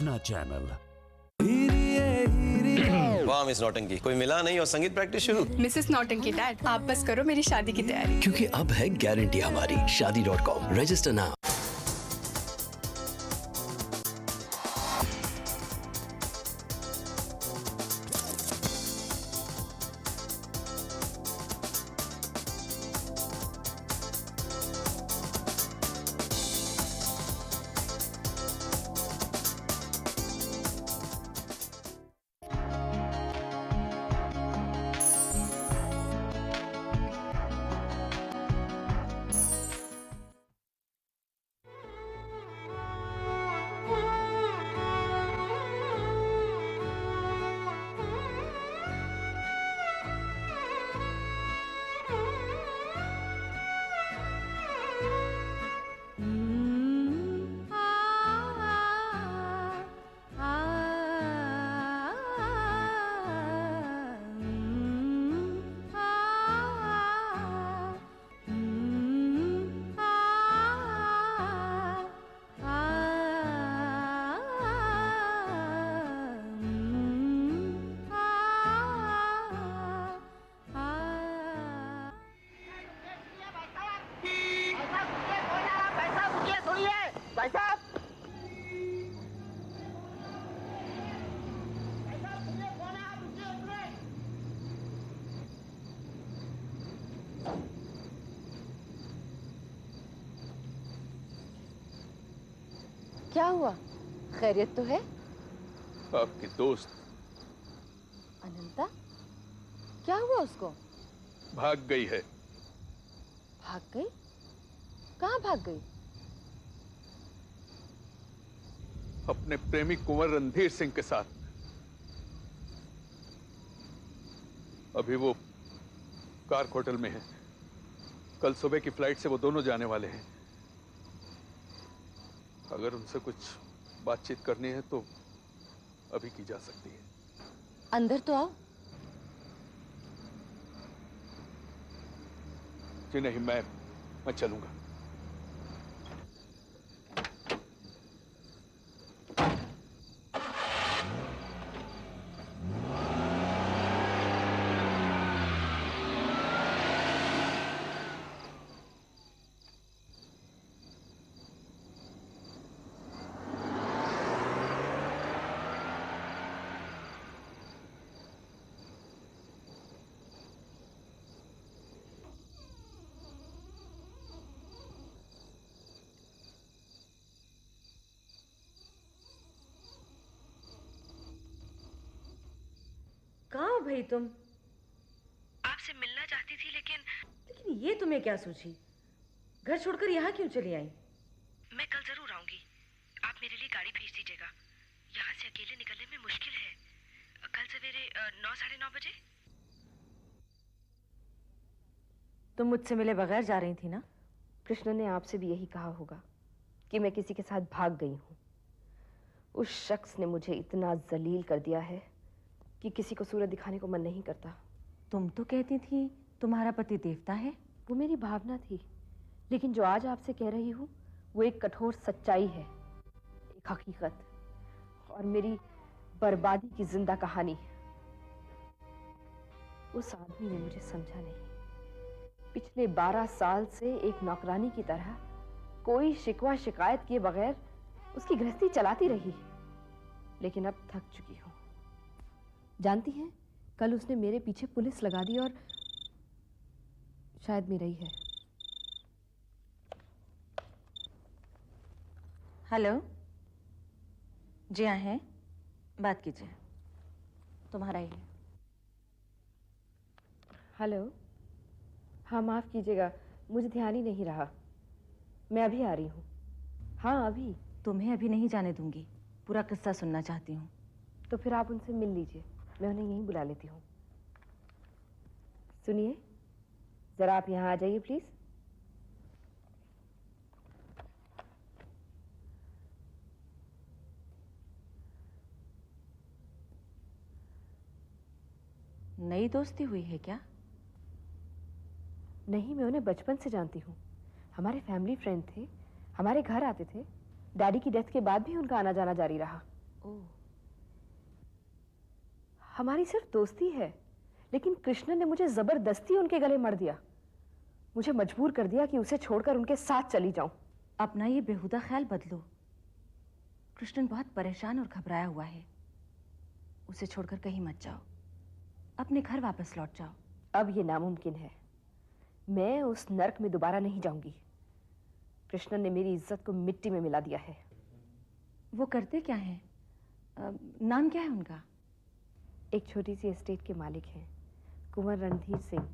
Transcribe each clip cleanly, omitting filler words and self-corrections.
अपना चैनल। वाह मिस नौटंकी, कोई मिला नहीं और संगीत प्रैक्टिस शुरू। मिसेस नौटंकी डैड, आप बस करो मेरी शादी की तैयारी, क्योंकि अब है गारंटी हमारी। शादी.com, रजिस्टर नाउ। क्या हुआ? खैरियत तो है? आपकी दोस्त अनंता, क्या हुआ उसको? भाग गई है। भाग गई? कहाँ भाग गई? अपने प्रेमी कुंवर रणधीर सिंह के साथ। अभी वो कार्क होटल में है। कल सुबह की फ्लाइट से वो दोनों जाने वाले हैं। अगर उनसे कुछ बातचीत करनी है तो अभी की जा सकती है। अंदर तो आओ। जी नहीं, मैं चलूंगा। कहाँ हो भाई तुम? आपसे मिलना चाहती थी लेकिन ये तुम्हें क्या सूझी? घर छोड़कर यहाँ क्यों चली आई? मैं कल जरूर आऊंगी। आप मेरे लिए गाड़ी भेज दीजिएगा। यहाँ से अकेले निकलने में मुश्किल है। कल सवेरे 9 साढ़े 9 बजे। तुम मुझसे मिले बगैर जा रही थी ना? कृष्ण ने आपसे भी यही कहा होगा कि मैं किसी के साथ भाग गई हूँ। उस शख्स ने मुझे इतना जलील कर दिया है कि किसी को सूरत दिखाने को मन नहीं करता। तुम तो कहती थी तुम्हारा पति देवता है। वो मेरी भावना थी, लेकिन जो आज आपसे कह रही हूँ वो एक कठोर सच्चाई है, एक हकीकत और मेरी बर्बादी की जिंदा कहानी। उस आदमी ने मुझे समझा नहीं। पिछले 12 साल से एक नौकरानी की तरह कोई शिकवा शिकायत किए बगैर उसकी गृहस्थी चलाती रही, लेकिन अब थक चुकी हूँ। जानती हैं, कल उसने मेरे पीछे पुलिस लगा दी और शायद मेरा ही है। हेलो, जी हाँ है, बात कीजिए, तुम्हारा ही है। हेलो, हाँ माफ कीजिएगा, मुझे ध्यान ही नहीं रहा। मैं अभी आ रही हूँ। हाँ अभी। तुम्हें अभी नहीं जाने दूंगी, पूरा किस्सा सुनना चाहती हूँ। तो फिर आप उनसे मिल लीजिए, मैं उन्हें यहीं बुला लेती हूँ। सुनिए, जरा आप यहाँ आ जाइए प्लीज। नई दोस्ती हुई है क्या? नहीं, मैं उन्हें बचपन से जानती हूँ। हमारे फैमिली फ्रेंड थे, हमारे घर आते थे। डैडी की डेथ के बाद भी उनका आना जाना जारी रहा। ओह, हमारी सिर्फ दोस्ती है, लेकिन कृष्ण ने मुझे जबरदस्ती उनके गले मर दिया। मुझे मजबूर कर दिया कि उसे छोड़कर उनके साथ चली जाऊं। अपना ये बेहुदा ख्याल बदलो। कृष्णन बहुत परेशान और घबराया हुआ है। उसे छोड़कर कहीं मत जाओ, अपने घर वापस लौट जाओ। अब ये नामुमकिन है। मैं उस नर्क में दोबारा नहीं जाऊंगी। कृष्णन ने मेरी इज्जत को मिट्टी में मिला दिया है। वो करते क्या हैं? नाम क्या है उनका? एक छोटी सी एस्टेट के मालिक हैं, कुंवर रणधीर सिंह।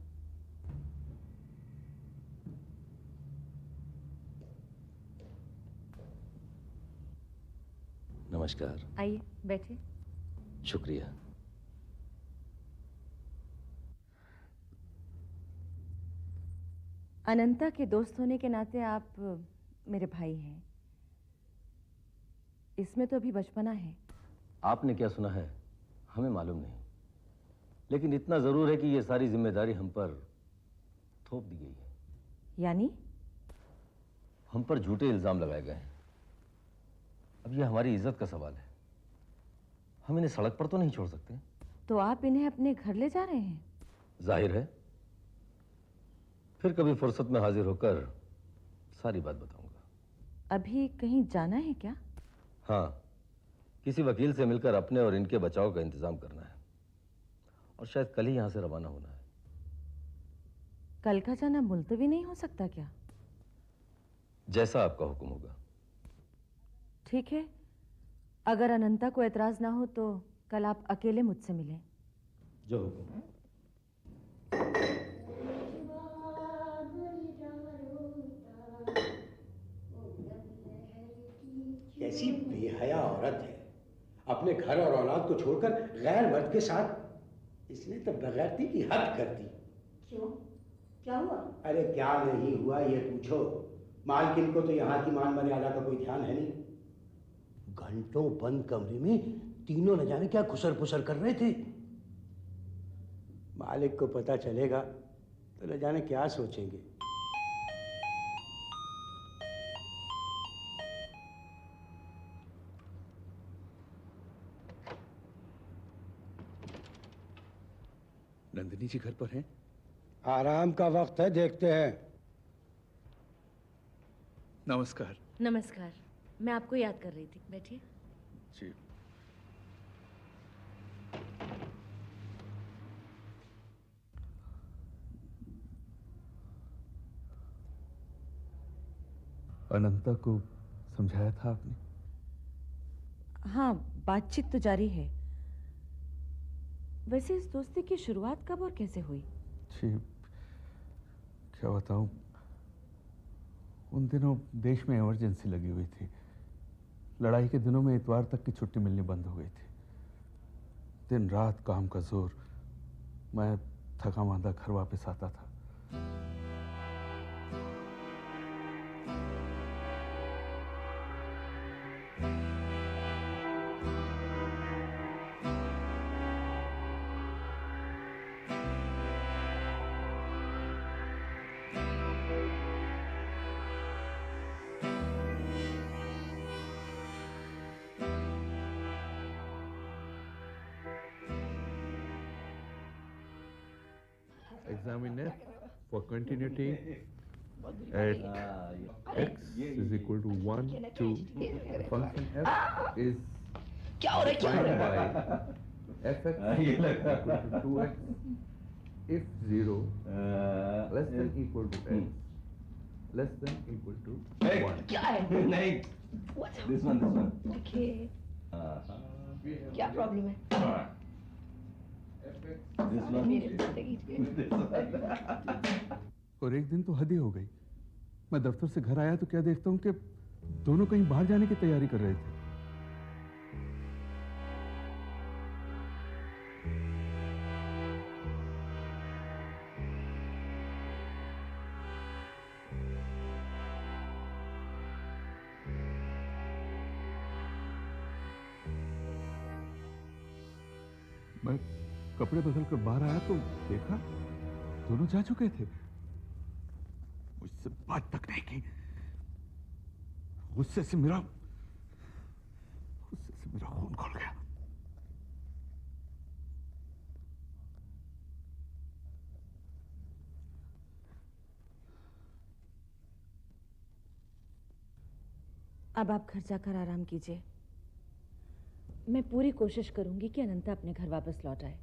नमस्कार। आइए बैठिए। शुक्रिया। अनंता के दोस्त होने के नाते आप मेरे भाई हैं। इसमें तो अभी बचपना है। आपने क्या सुना है हमें मालूम नहीं, लेकिन इतना जरूर है कि ये सारी जिम्मेदारी हम पर थोप दी गई है। यानी? हम पर झूठे इल्जाम लगाए गए हैं। अब ये हमारी इज्जत का सवाल है। हम इन्हें सड़क पर तो नहीं छोड़ सकते। तो आप इन्हें अपने घर ले जा रहे हैं? जाहिर है, फिर कभी फुर्सत में हाजिर होकर सारी बात बताऊंगा। अभी कहीं जाना है क्या? हाँ, किसी वकील से मिलकर अपने और इनके बचाव का इंतजाम करना है, और शायद कल ही यहां से रवाना होना है। कल का जाना मुलतवी नहीं हो सकता क्या? जैसा आपका हुक्म होगा। ठीक है, अगर अनंता को एतराज ना हो तो कल आप अकेले मुझसे मिलें। जो हुक्म। कैसी बेहया औरत है, अपने घर और औलाद को छोड़कर गैर मर्द के साथ। इसने तो बगैरती की हद कर दी। क्यों? क्या हुआ? अरे क्या नहीं हुआ ये पूछो। मालकिन को तो यहाँ की मान मर्यादा का कोई ध्यान है नहीं। घंटों बंद कमरे में तीनों न जाने क्या खुसर फुसर कर रहे थे। मालिक को पता चलेगा तो न जाने क्या सोचेंगे। नंदिनी जी घर पर हैं? आराम का वक्त है, देखते हैं। नमस्कार। नमस्कार, मैं आपको याद कर रही थी। बैठिए। जी। अनंता को समझाया था आपने? हाँ, बातचीत तो जारी है। वैसे इस दोस्ती की शुरुआत कब और कैसे हुई? जी, क्या बताऊं, उन दिनों देश में इमरजेंसी लगी हुई थी। लड़ाई के दिनों में इतवार तक की छुट्टी मिलनी बंद हो गई थी। दिन रात काम का जोर। मैं थका मांदा घर वापस आता था। Examine F for continuity at x is equal to 1, 2. The function f is defined by fx equal to 2x if 0 less than equal to x less than equal to 1. नहीं, This one. ओके, क्या problem है? मेरी जिंदगी के और एक दिन तो हद ही हो गई। मैं दफ्तर से घर आया तो क्या देखता हूँ कि दोनों कहीं बाहर जाने की तैयारी कर रहे थे। मैं कपड़े बदल कर बाहर आया तो देखा दोनों जा चुके थे। मुझसे बात तक नहीं की। गुस्से से मेरा खून खौल अब आप घर जाकर आराम कीजिए। मैं पूरी कोशिश करूंगी कि अनंता अपने घर वापस लौट आए।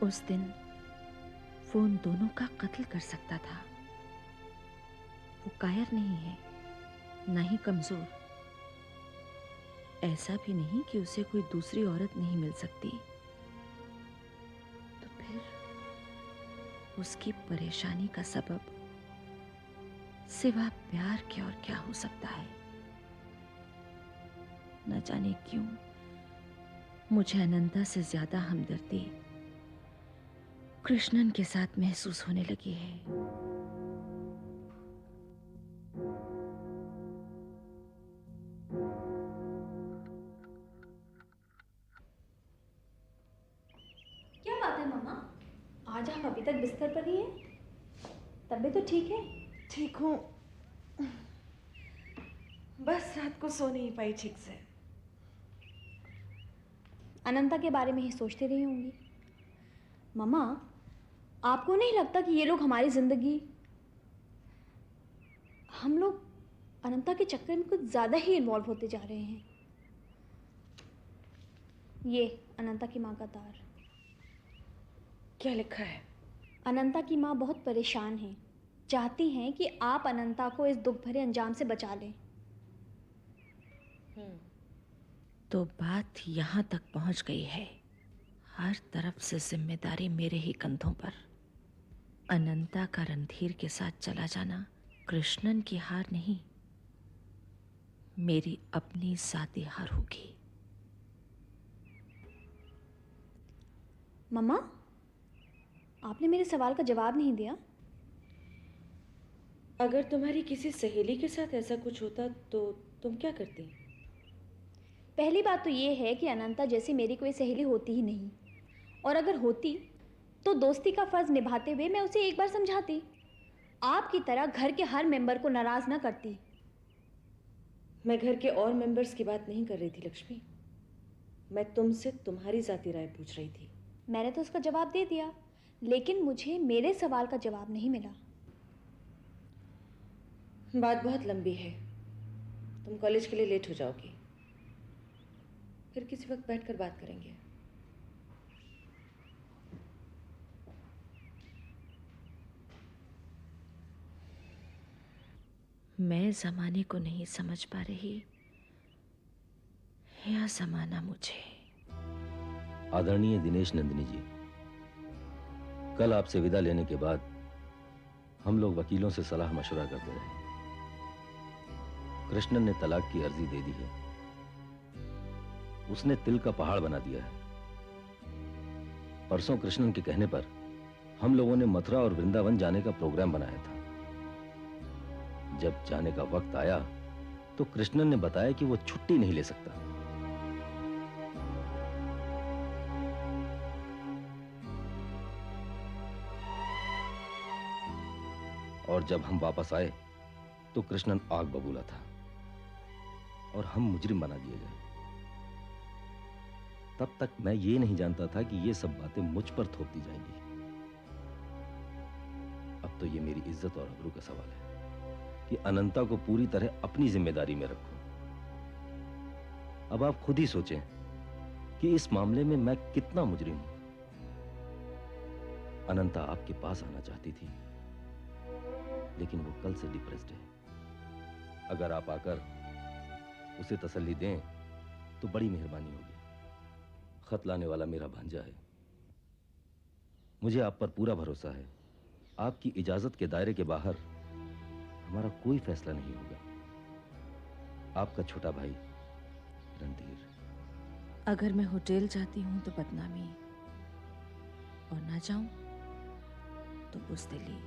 उस दिन वो उन दोनों का कत्ल कर सकता था। वो कायर नहीं है, ना ही कमजोर। ऐसा भी नहीं कि उसे कोई दूसरी औरत नहीं मिल सकती। तो फिर उसकी परेशानी का सबब सिवा प्यार के और क्या हो सकता है? न जाने क्यों मुझे अनंता से ज्यादा हमदर्दी कृष्णन के साथ महसूस होने लगी है। क्या बात है मामा, आज आप अभी तक बिस्तर पर ही हैं? तबीयत तो ठीक है? ठीक हूँ, बस रात को सो नहीं पाई ठीक से। अनंता के बारे में ही सोचती रही होंगी। मामा, आपको नहीं लगता कि ये लोग हमारी जिंदगी, हम लोग अनंता के चक्कर में कुछ ज़्यादा ही इन्वॉल्व होते जा रहे हैं? ये अनंता की माँ का तार। क्या लिखा है? अनंता की माँ बहुत परेशान है, चाहती हैं कि आप अनंता को इस दुख भरे अंजाम से बचा लें। तो बात यहाँ तक पहुँच गई है। हर तरफ से जिम्मेदारी मेरे ही कंधों पर। अनंता का रणधीर के साथ चला जाना कृष्णन की हार नहीं, मेरी अपनी जाती हार होगी। मम्मा, आपने मेरे सवाल का जवाब नहीं दिया। अगर तुम्हारी किसी सहेली के साथ ऐसा कुछ होता तो तुम क्या करती? पहली बात तो ये है कि अनंता जैसी मेरी कोई सहेली होती ही नहीं, और अगर होती तो दोस्ती का फर्ज निभाते हुए मैं उसे एक बार समझाती। आपकी तरह घर के हर मेंबर को नाराज ना करती। मैं घर के और मेंबर्स की बात नहीं कर रही थी लक्ष्मी, मैं तुमसे तुम्हारी जाती राय पूछ रही थी। मैंने तो उसका जवाब दे दिया, लेकिन मुझे मेरे सवाल का जवाब नहीं मिला। बात बहुत लंबी है, तुम कॉलेज के लिए लेट हो जाओगी, फिर किसी वक्त बैठकर बात करेंगे। मैं जमाने को नहीं समझ पा रही या जमाना मुझे। आदरणीय दिनेश नंदिनी जी, कल आपसे विदा लेने के बाद हम लोग वकीलों से सलाह मशवरा करते रहे। कृष्णन ने तलाक की अर्जी दे दी है। उसने तिल का पहाड़ बना दिया है। परसों कृष्णन के कहने पर हम लोगों ने मथुरा और वृंदावन जाने का प्रोग्राम बनाया था। जब जाने का वक्त आया तो कृष्णन ने बताया कि वो छुट्टी नहीं ले सकता। और जब हम वापस आए तो कृष्णन आग बबूला था और हम मुजरिम बना दिए गए। तब तक मैं ये नहीं जानता था कि ये सब बातें मुझ पर थोप दी जाएंगी। अब तो ये मेरी इज्जत और आबरू का सवाल है कि अनंता को पूरी तरह अपनी जिम्मेदारी में रखूं। अब आप खुद ही सोचें कि इस मामले में मैं कितना मुजरिम हूं। अनंता आपके पास आना चाहती थी, लेकिन वो कल से डिप्रेस्ड है। अगर आप आकर उसे तसल्ली दें तो बड़ी मेहरबानी होगी। खत लाने वाला मेरा भांजा है। मुझे आप पर पूरा भरोसा है। आपकी इजाजत के दायरे के बाहर हमारा कोई फैसला नहीं होगा। आपका छोटा भाई रणधीर। अगर मैं होटल जाती हूँ तो बदनामी, और ना जाऊं तो बुज़दिली।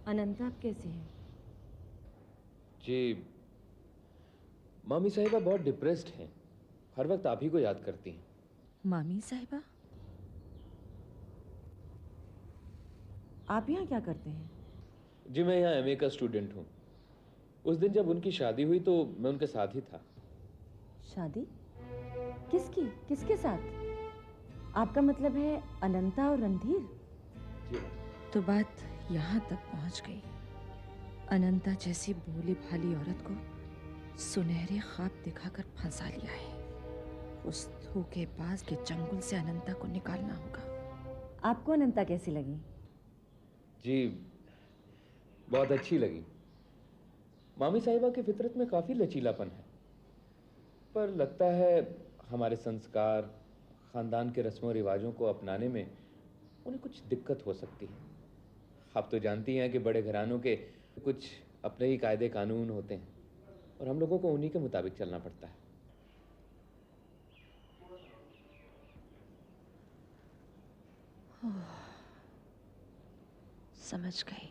अनंता आप कैसे हैं? जी, मामी साहिबा बहुत डिप्रेस्ड हैं। हर वक्त आप ही को याद करती हैं। मामी साहिबा? आप यहाँ क्या करते हैं? जी, मैं यहाँ एमए का स्टूडेंट हूँ। उस दिन जब उनकी शादी हुई तो मैं उनके साथ ही था। शादी? किसकी? किसके साथ? आपका मतलब है अनंता और रणधीर? जी। तो बात यहाँ तक पहुँच गई। अनंता जैसी भोली भाली औरत को सुनहरे ख्वाब दिखाकर फंसा लिया है। उस धोखेबाज के चंगुल से अनंता को निकालना होगा। आपको अनंता कैसी लगी? जी, बहुत अच्छी लगी। मामी साहिबा की फितरत में काफ़ी लचीलापन है, पर लगता है हमारे संस्कार, ख़ानदान के रस्मों रिवाजों को अपनाने में उन्हें कुछ दिक्कत हो सकती है। आप तो जानती हैं कि बड़े घरानों के कुछ अपने ही कायदे कानून होते हैं और हम लोगों को उन्हीं के मुताबिक चलना पड़ता है। समझ गई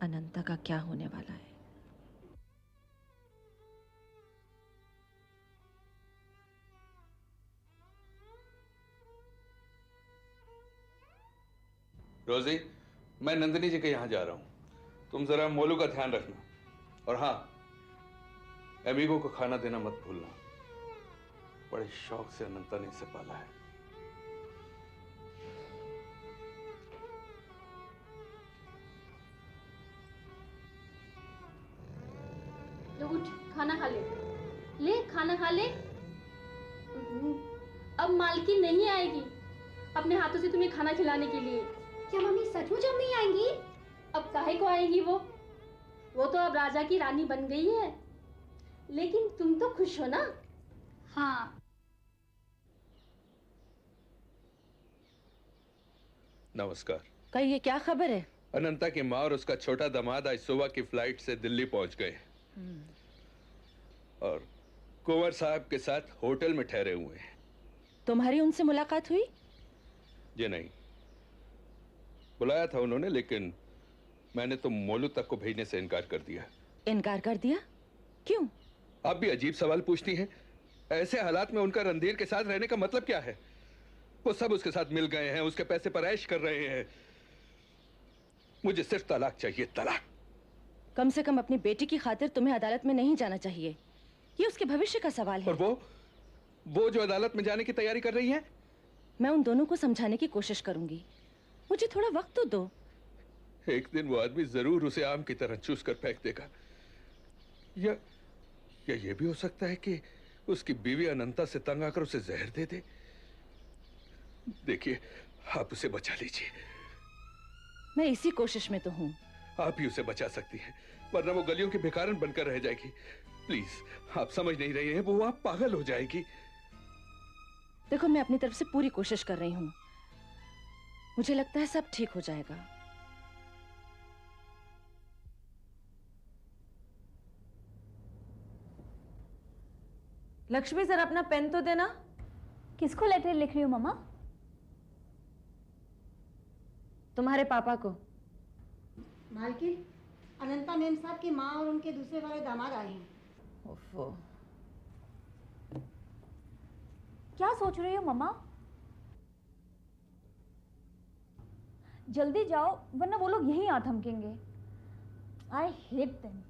अनंता का क्या होने वाला है। रोजी, मैं नंदिनी जी के यहाँ जा रहा हूँ। तुम जरा मोलू का ध्यान रखना, और हाँ, एमिगो को खाना देना मत भूलना। बड़े शौक से अनंता ने इसे पाला है। लो उठ, खाना खा ले। ले खाना खा ले। अब मालकिन नहीं आएगी अपने हाथों से तुम्हें खाना खिलाने के लिए। क्या मम्मी सचमुच अब नहीं आएंगी? अब काहे को आएगी वो तो अब राजा की रानी बन गई है। लेकिन तुम तो खुश हो ना? हाँ। नमस्कार। कहिए, क्या खबर है? अनंता की माँ और उसका छोटा दामाद आज सुबह की फ्लाइट से दिल्ली पहुंच गए और कुंवर साहब के साथ होटल में ठहरे हुए हैं। तुम्हारी उनसे मुलाकात हुई? जी नहीं, बुलाया था उन्होंने, लेकिन मैंने तो मोलू तक को भेजने से इनकार कर दिया। इनकार कर दिया? क्यों? आप भी अजीब सवाल पूछती हैं। ऐसे हालात में उनका रणधीर के साथ रहने का मतलब क्या है? वो सब उसके साथ मिल गए हैं, उसके पैसे पर ऐश कर रहे हैं। मुझे सिर्फ तलाक चाहिए, तलाक। कम से कम अपनी बेटी की खातिर तुम्हें अदालत में नहीं जाना चाहिए। ये उसके भविष्य का सवाल है। और वो जो अदालत में जाने की तैयारी कर रही है? मैं उन दोनों को समझाने की कोशिश करूंगी। मुझे थोड़ा वक्त तो दो। एक दिन वो आदमी जरूर उसे आम की तरह चूस कर फेंक देगा। या ये भी हो सकता है कि उसकी बीवी अनंता से तंग आकर उसे जहर दे दे। देखिए, आप उसे बचा लीजिए। मैं इसी कोशिश में तो हूँ। आप ही उसे बचा सकती हैं, वरना वो गलियों की भिखारन बनकर रह जाएगी। प्लीज, आप समझ नहीं रही हैं, वो आप पागल हो जाएगी। देखो, मैं अपनी तरफ से पूरी कोशिश कर रही हूँ। मुझे लगता है सब ठीक हो जाएगा। लक्ष्मी, जरा अपना पेन तो देना। किसको लेटर लिख रही हो मम्मा? तुम्हारे पापा को। मालकिन, अनंता मेम साहब की माँ और उनके दूसरे वाले दामाद आए हैं। ओफो। क्या सोच रही हो मम्मा? जल्दी जाओ, वरना वो लोग यहीं आ थमकेंगे। I hate them.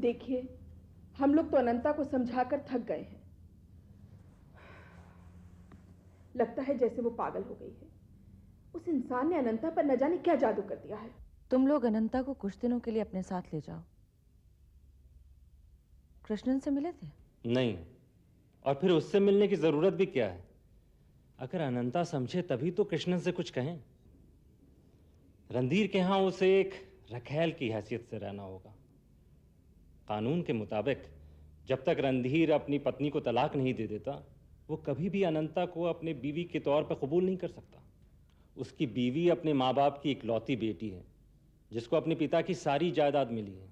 देखिए, हम लोग तो अनंता को समझाकर थक गए हैं। लगता है जैसे वो पागल हो गई है। उस इंसान ने अनंता पर न जाने क्या जादू कर दिया है। तुम लोग अनंता को कुछ दिनों के लिए अपने साथ ले जाओ। कृष्णन से मिले थे? नहीं, और फिर उससे मिलने की जरूरत भी क्या है? अगर अनंता समझे तभी तो कृष्णन से कुछ कहें। रणधीर के यहाँ उसे एक रखैल की हैसियत से रहना होगा। कानून के मुताबिक जब तक रणधीर अपनी पत्नी को तलाक नहीं दे देता, वो कभी भी अनंता को अपने बीवी के तौर पर कबूल नहीं कर सकता। उसकी बीवी अपने माँ बाप की इकलौती बेटी है, जिसको अपने पिता की सारी जायदाद मिली है।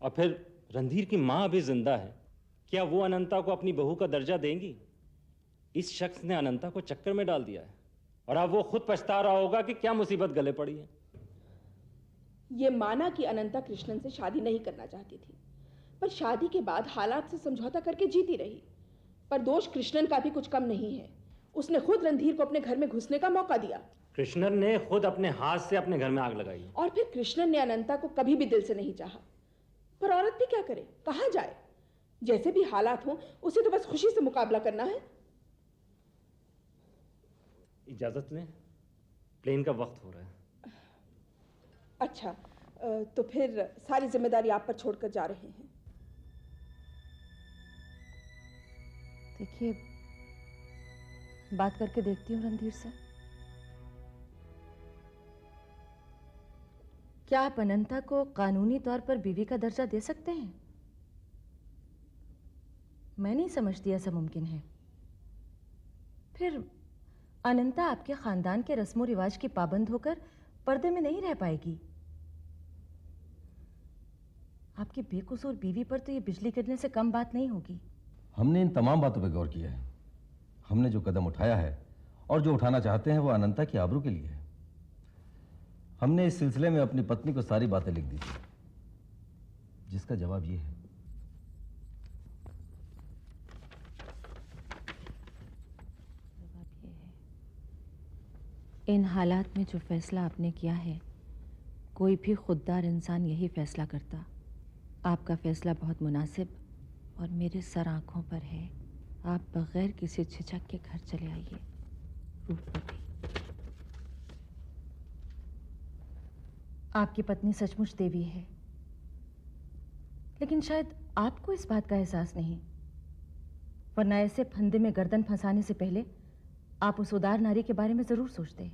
और फिर रणधीर की माँ अभी जिंदा है, क्या वो अनंता को अपनी बहू का दर्जा देंगी? इस शख्स ने अनंता को चक्कर में डाल दिया है, और अब वो खुद पछता रहा होगा कि क्या मुसीबत गले पड़ी है। ये माना कि अनंता कृष्णन से शादी नहीं करना चाहती थी, पर शादी के बाद हालात से समझौता करके जीती रही। पर दोष कृष्णन का भी कुछ कम नहीं है। उसने खुद रणधीर को अपने घर में घुसने का मौका दिया। कृष्णन ने खुद अपने हाथ से अपने घर में आग लगाई। और फिर कृष्णन ने अनंता को कभी भी दिल से नहीं चाहा। पर औरत भी क्या करे, कहाँ जाए? जैसे भी हालात हो, उसे तो बस खुशी से मुकाबला करना है। इजाजत लें, प्लेन का वक्त हो रहा है। अच्छा, तो फिर सारी जिम्मेदारी आप पर छोड़कर जा रहे हैं। देखिए, बात करके देखती हूँ रणधीर से। क्या आप अनंता को कानूनी तौर पर बीवी का दर्जा दे सकते हैं? मैं नहीं समझती ऐसा मुमकिन है। फिर अनंता आपके खानदान के रस्मों रिवाज की पाबंद होकर पर्दे में नहीं रह पाएगी। आपकी बेकसूर बीवी पर तो ये बिजली गिरने से कम बात नहीं होगी। हमने इन तमाम बातों पर गौर किया है। हमने जो कदम उठाया है और जो उठाना चाहते हैं वो अनंता की आबरू के लिए है। हमने इस सिलसिले में अपनी पत्नी को सारी बातें लिख दी थी, जिसका जवाब ये है। इन हालात में जो फैसला आपने किया है, कोई भी खुददार इंसान यही फैसला करता। आपका फैसला बहुत मुनासिब और मेरे सर आंखों पर है। आप बगैर किसी झिझक के घर चले आइए। रूपवती, आपकी पत्नी सचमुच देवी है, लेकिन शायद आपको इस बात का एहसास नहीं। वरना ऐसे फंदे में गर्दन फंसाने से पहले आप उस उदार नारी के बारे में जरूर सोचते।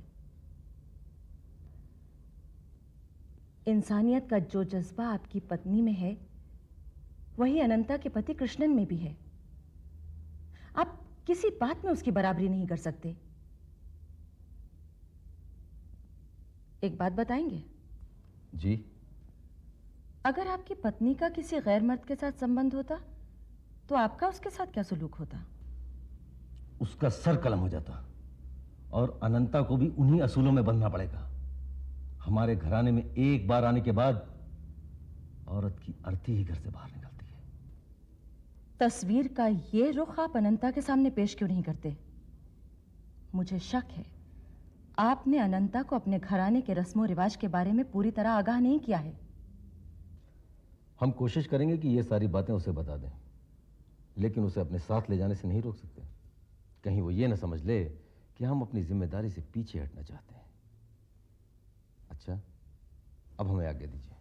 इंसानियत का जो जज्बा आपकी पत्नी में है, वही अनंता के पति कृष्णन में भी है। आप किसी बात में उसकी बराबरी नहीं कर सकते। एक बात बताएंगे? जी। अगर आपकी पत्नी का किसी गैर मर्द के साथ संबंध होता, तो आपका उसके साथ क्या सलूक होता? उसका सर कलम हो जाता और अनंता को भी उन्हीं असूलों में बंधना पड़ेगा। हमारे घराने में एक बार आने के बाद औरत की अर्थी ही घर से बाहर निकलती है। तस्वीर का ये रुख आप अनंता के सामने पेश क्यों नहीं करते? मुझे शक है आपने अनंता को अपने घराने के रस्मों रिवाज के बारे में पूरी तरह आगाह नहीं किया है। हम कोशिश करेंगे कि ये सारी बातें उसे बता दें, लेकिन उसे अपने साथ ले जाने से नहीं रोक सकते। कहीं वो ये ना समझ ले कि हम अपनी जिम्मेदारी से पीछे हटना चाहते हैं। अच्छा, अब हमें आज्ञा दीजिए।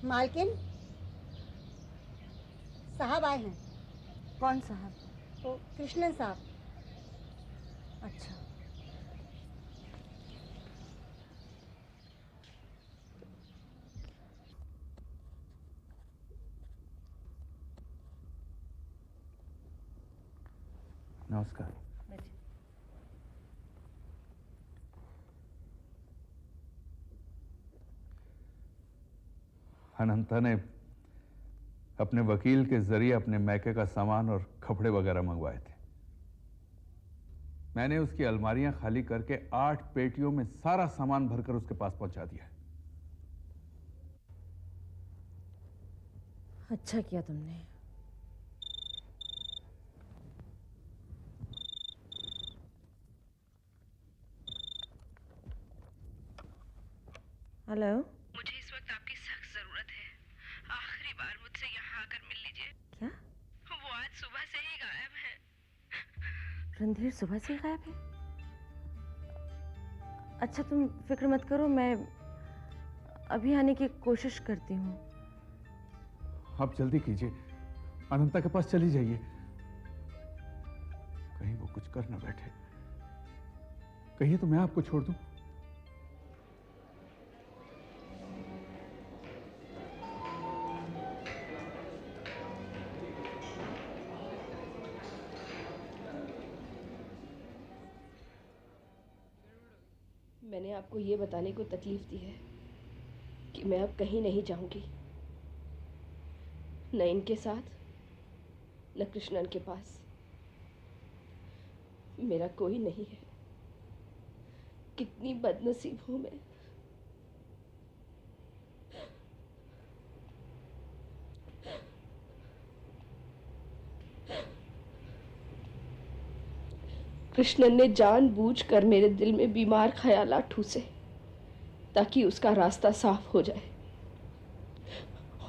मालकिन साहब आए हैं। कौन साहब? तो कृष्णन साहब। अच्छा, नमस्कार। अनंता ने अपने वकील के जरिए अपने मैके का सामान और कपड़े वगैरह मंगवाए थे। मैंने उसकी अलमारियां खाली करके 8 पेटियों में सारा सामान भरकर उसके पास पहुंचा दिया। अच्छा किया तुमने। हेलो। मुझे इस वक्त आपकी सख्त जरूरत बार मुझसे यहाँ आकर मिल लीजिए। क्या? वो आज सुबह से ही गायब है। रणधीर सुबह से ही गायब है? अच्छा तुम फिक्र मत करो, मैं अभी आने की कोशिश करती हूँ। आप जल्दी कीजिए, अनंता के पास चली जाइए। कहीं वो कुछ कर ना बैठे। कहिए तो मैं आपको छोड़ दूं। मैंने आपको ये बताने को तकलीफ दी है कि मैं अब कहीं नहीं जाऊंगी, न इनके साथ न कृष्णन के पास। मेरा कोई नहीं है। कितनी बदनसीब हूं मैं। कृष्णन ने जानबूझकर मेरे दिल में बीमार ख्यालात ठूसे ताकि उसका रास्ता साफ हो जाए,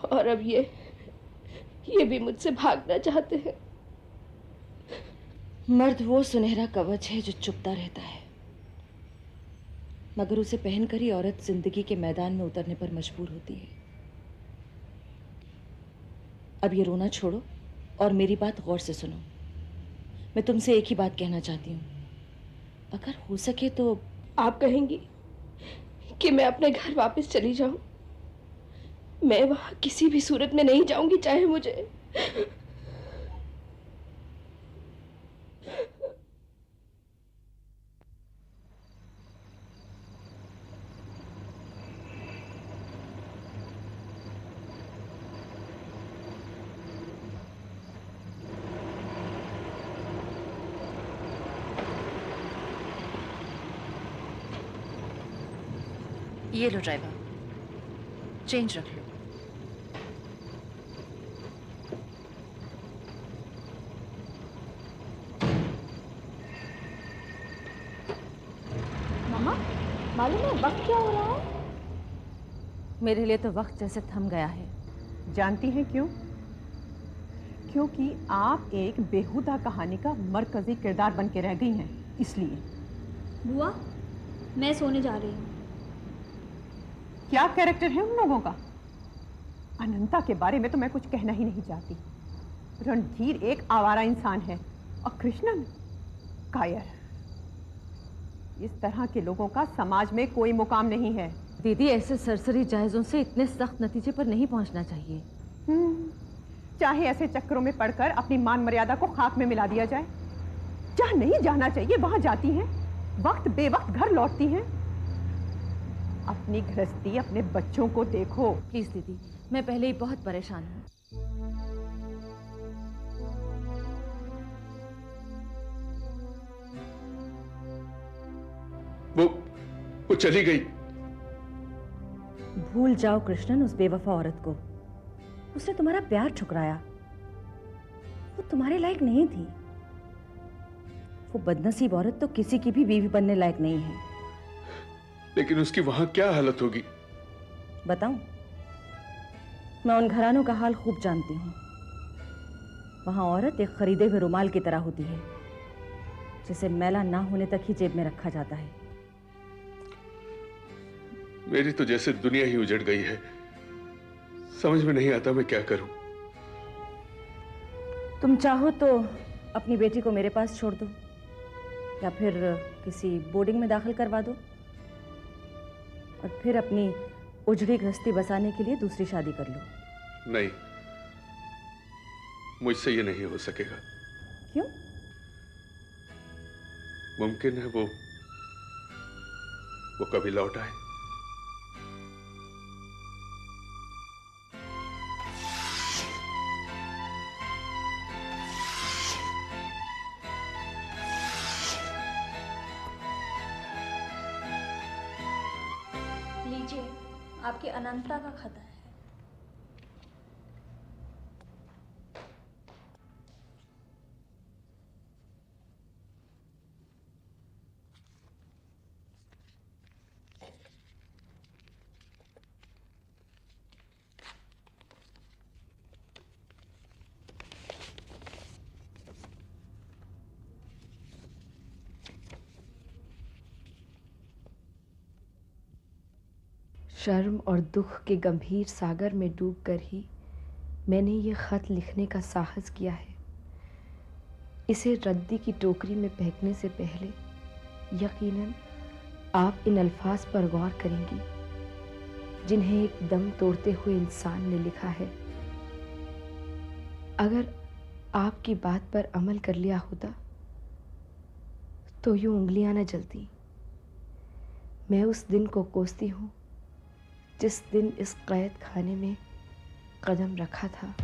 और अब ये भी मुझसे भागना चाहते हैं। मर्द वो सुनहरा कवच है जो चुपता रहता है, मगर उसे पहनकर ही औरत जिंदगी के मैदान में उतरने पर मजबूर होती है। अब ये रोना छोड़ो और मेरी बात गौर से सुनो। मैं तुमसे एक ही बात कहना चाहती हूँ, अगर हो सके तो। आप कहेंगी कि मैं अपने घर वापस चली जाऊं? मैं वहां किसी भी सूरत में नहीं जाऊंगी, चाहे मुझे ये लो ड्राइवर, चेंज रख लो। मामा, मालूम है वक्त क्या हो रहा है? मेरे लिए तो वक्त जैसे थम गया है। जानती हैं क्यों? क्योंकि आप एक बेहुदा कहानी का मरकजी किरदार बन के रह गई हैं, इसलिए। बुआ, मैं सोने जा रही हूँ। क्या कैरेक्टर है उन लोगों का? अनंता के बारे में तो मैं कुछ कहना ही नहीं चाहती। रणधीर एक आवारा इंसान है और कृष्णन कायर। इस तरह के लोगों का समाज में कोई मुकाम नहीं है। दीदी, ऐसे सरसरी जायजों से इतने सख्त नतीजे पर नहीं पहुंचना चाहिए। चाहे ऐसे चक्करों में पड़कर अपनी मान मर्यादा को खाक में मिला दिया जाए। जहां नहीं जाना चाहिए वहां जाती हैं, वक्त बेवक्त घर लौटती हैं। अपनी गृहस्थी, अपने बच्चों को देखो। प्लीज दीदी, मैं पहले ही बहुत परेशान हूँ। वो चली गई। भूल जाओ कृष्णन उस बेवफा औरत को। उसने तुम्हारा प्यार ठुकराया। वो तुम्हारे लायक नहीं थी। वो बदनसीब औरत तो किसी की भी बीवी बनने लायक नहीं है। लेकिन उसकी वहां क्या हालत होगी? बताऊं? मैं उन घरानों का हाल खूब जानती हूँ। वहां औरत एक खरीदे हुए रुमाल की तरह होती है, जिसे मैला ना होने तक ही जेब में रखा जाता है। मेरी तो जैसे दुनिया ही उजड़ गई है। समझ में नहीं आता मैं क्या करूं। तुम चाहो तो अपनी बेटी को मेरे पास छोड़ दो, या फिर किसी बोर्डिंग में दाखिल करवा दो, और फिर अपनी उजड़ी गृहस्थी बसाने के लिए दूसरी शादी कर लो। नहीं, मुझसे ये नहीं हो सकेगा। क्यों? मुमकिन है वो कभी लौट आए। लीजिए, आपकी अनंता का खता है। शर्म और दुख के गंभीर सागर में डूबकर ही मैंने ये खत लिखने का साहस किया है। इसे रद्दी की टोकरी में फेंकने से पहले यकीनन आप इन अल्फाज पर गौर करेंगी जिन्हें एक दम तोड़ते हुए इंसान ने लिखा है। अगर आपकी बात पर अमल कर लिया होता तो यूं उंगलियां न जलती। मैं उस दिन को कोसती हूँ जिस दिन इस कैद खाने में कदम रखा था।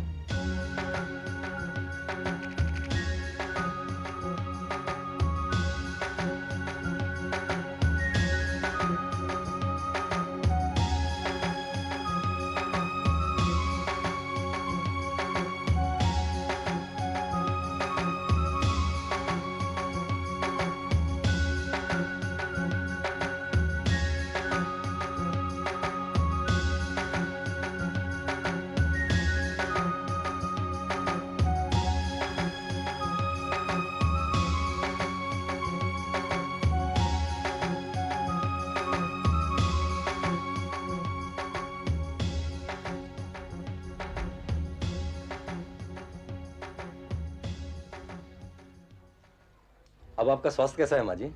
अब आपका स्वास्थ्य कैसा है माँ जी?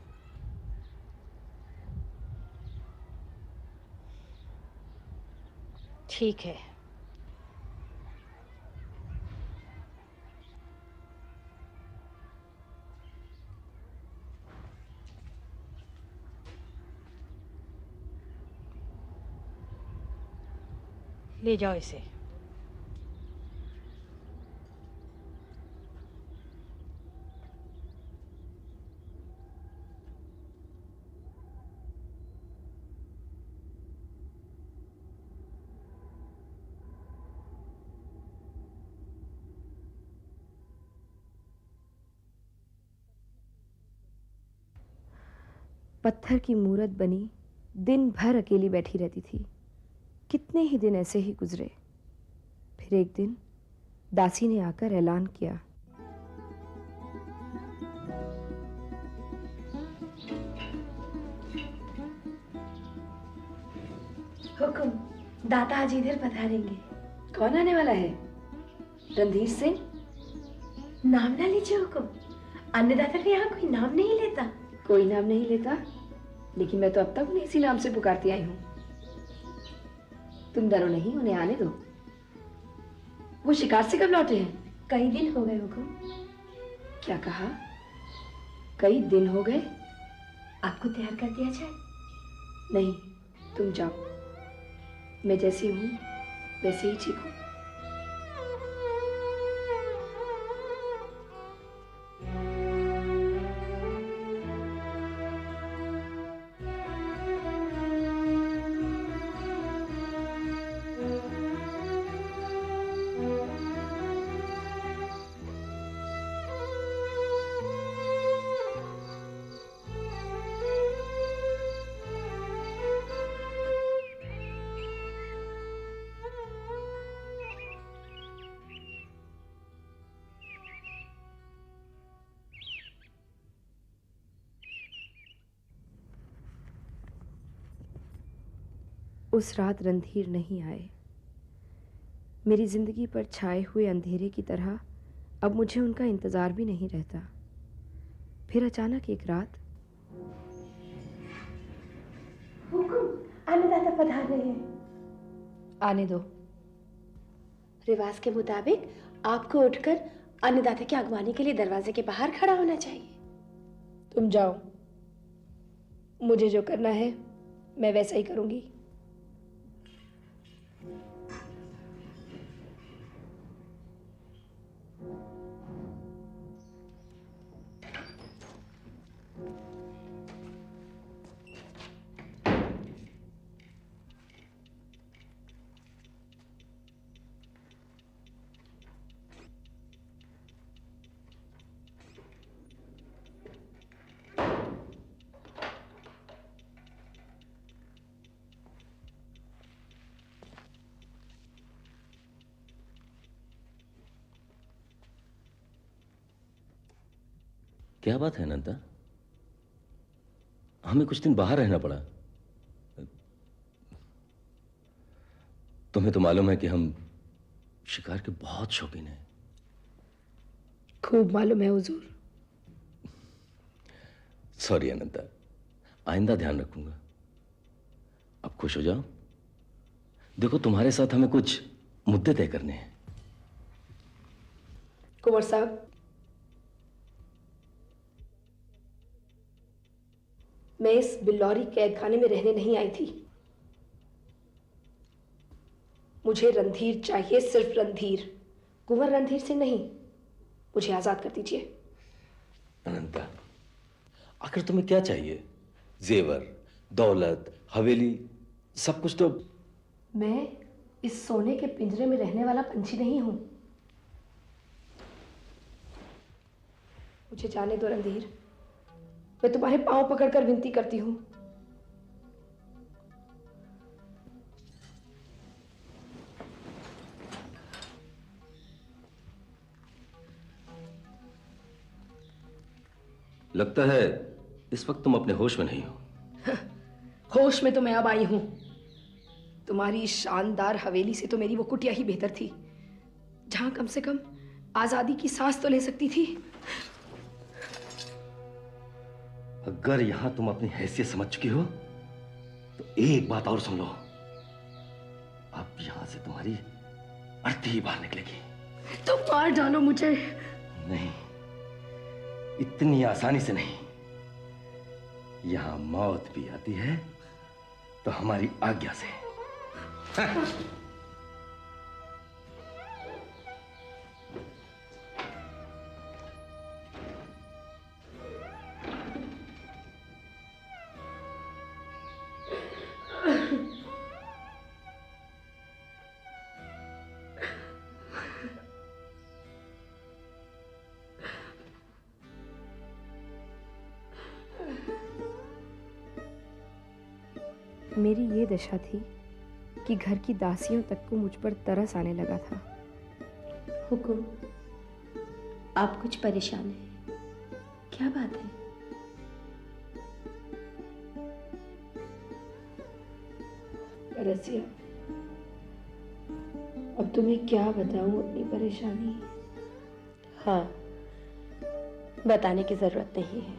ठीक है। ले जाओ इसे। पत्थर की मूरत बनी दिन भर अकेली बैठी रहती थी। कितने ही दिन ऐसे ही गुजरे। फिर एक दिन दासी ने आकर ऐलान किया, हुकुम, दाता आज इधर पधारेंगे। कौन आने वाला है? रणधीर सिंह? नाम ना लीजिए हुकुम, अन्नदाता का यहाँ कोई नाम नहीं लेता। कोई नाम नहीं लेता, लेकिन मैं तो अब तक उन्हें इसी नाम से पुकारती आई हूँ। तुम डरो नहीं, उन्हें आने दो। वो शिकार से कब लौटे हैं? कई दिन हो गए हुकुम। क्या कहा? कई दिन हो गए? आपको तैयार कर दिया जाए? नहीं, तुम जाओ। मैं जैसी हूँ वैसे ही ठीक हूँ। उस रात रणधीर नहीं आए। मेरी जिंदगी पर छाए हुए अंधेरे की तरह अब मुझे उनका इंतजार भी नहीं रहता। फिर अचानक एक रात, हुकुम, अन्नदाता पधार रहे हैं। आने दो। रिवाज के मुताबिक आपको उठकर अन्नदाता की अगवानी के लिए दरवाजे के बाहर खड़ा होना चाहिए। तुम जाओ, मुझे जो करना है मैं वैसा ही करूंगी। क्या बात है अनंता? हमें कुछ दिन बाहर रहना पड़ा। तुम्हें तो मालूम है कि हम शिकार के बहुत शौकीन हैं। खूब मालूम है हुजूर। सॉरी अनंता, आइंदा ध्यान रखूंगा। अब खुश हो जाओ। देखो, तुम्हारे साथ हमें कुछ मुद्दे तय करने हैं। कुंवर साहब, मैं इस बिल्लौरी कैद खाने में रहने नहीं आई थी। मुझे रणधीर चाहिए, सिर्फ रणधीर, कुंवर रणधीर सिंह नहीं। मुझे आजाद कर दीजिए। अनंता, आखिर तुम्हें क्या चाहिए? जेवर, दौलत, हवेली, सब कुछ तो। मैं इस सोने के पिंजरे में रहने वाला पंछी नहीं हूं। मुझे जाने दो रणधीर, मैं तुम्हारे पांव पकड़कर विनती करती हूं। लगता है इस वक्त तुम अपने होश में नहीं हो। होश में तो मैं अब आई हूं। तुम्हारी शानदार हवेली से तो मेरी वो कुटिया ही बेहतर थी, जहां कम से कम आजादी की सांस तो ले सकती थी। अगर यहां तुम अपनी हैसियत समझ चुकी हो तो एक बात और सुन लो। अब यहां से तुम्हारी अर्थी ही बाहर निकलेगी। तो मार डालो मुझे। नहीं, इतनी आसानी से नहीं। यहां मौत भी आती है तो हमारी आज्ञा से। मेरी ये दशा थी कि घर की दासियों तक को मुझ पर तरस आने लगा था। हुकुम, आप कुछ परेशान हैं, क्या बात है? रसिया, अब तुम्हें क्या बताऊं अपनी परेशानी? हाँ, बताने की जरूरत नहीं है।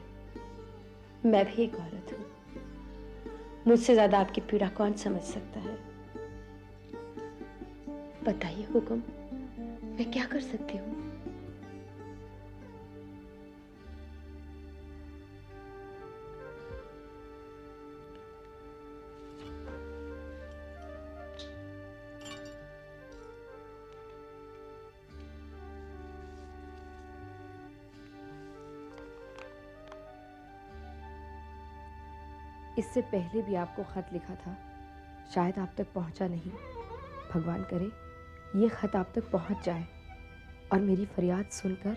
मैं भी एक औरत हूँ। मुझसे ज्यादा आपकी पीड़ा कौन समझ सकता है? बताइए हुकुम, मैं क्या कर सकती हूँ? इससे पहले भी आपको खत लिखा था, शायद आप तक पहुंचा नहीं। भगवान करे ये खत आप तक पहुंच जाए और मेरी फरियाद सुनकर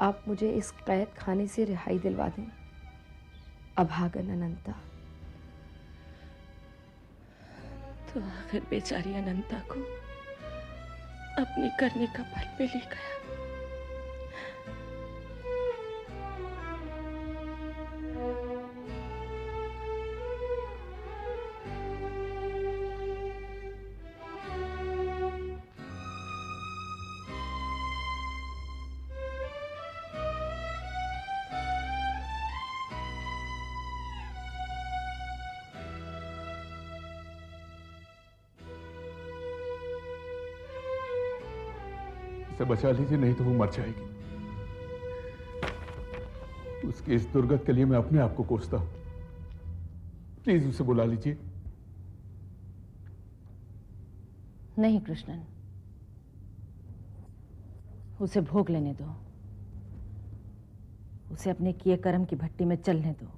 आप मुझे इस कैद खाने से रिहाई दिलवा दें। अभागन अनंता। तो आखिर बेचारी अनंता को अपने करने का फल मिल ही गया। उसे बचा लीजिए, नहीं तो वो मर जाएगी। उसकी इस दुर्गत के लिए मैं अपने आप को कोसता हूं। प्लीज उसे बुला लीजिए। नहीं कृष्णन, उसे भोग लेने दो। उसे अपने किए कर्म की भट्टी में चलने दो।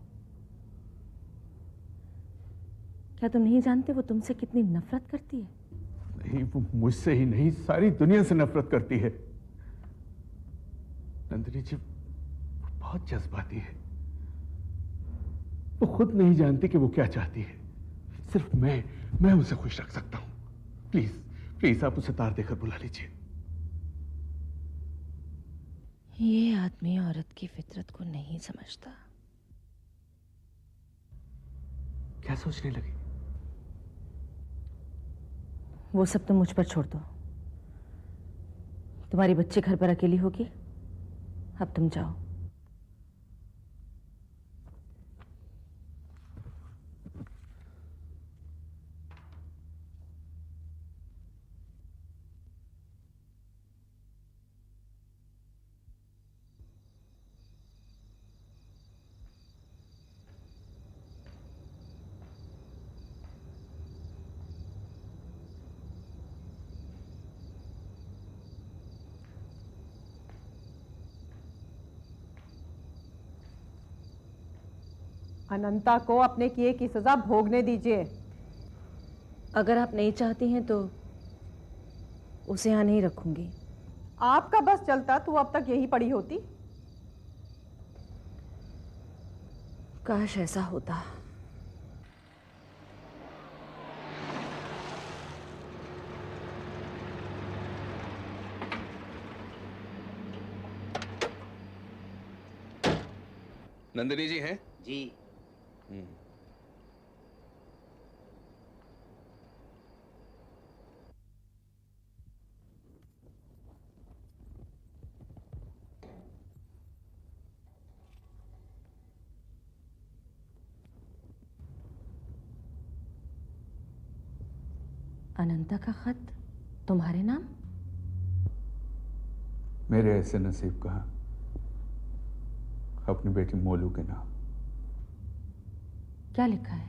क्या तुम नहीं जानते वो तुमसे कितनी नफरत करती है? नहीं, वो मुझसे ही नहीं, सारी दुनिया से नफरत करती है। नंदिनी जी बहुत जज्बाती है। वो खुद नहीं जानती कि वो क्या चाहती है। सिर्फ मैं उसे खुश रख सकता हूं। प्लीज प्लीज आप उसे तार देकर बुला लीजिए। ये आदमी औरत की फितरत को नहीं समझता। क्या सोचने लगी? वो सब तुम मुझ पर छोड़ दो। तुम्हारी बच्ची घर पर अकेली होगी, अब तुम जाओ। अनंता को अपने किए की सजा भोगने दीजिए। अगर आप नहीं चाहती हैं तो उसे यहाँ नहीं रखूंगी। आपका बस चलता तो अब तक यही पड़ी होती। काश ऐसा होता। नंदिनी जी हैं? जी। अनंता का खत तुम्हारे नाम? मेरे ऐसे नसीब कहाँ, अपनी बेटी मोलू के नाम। क्या लिखा है?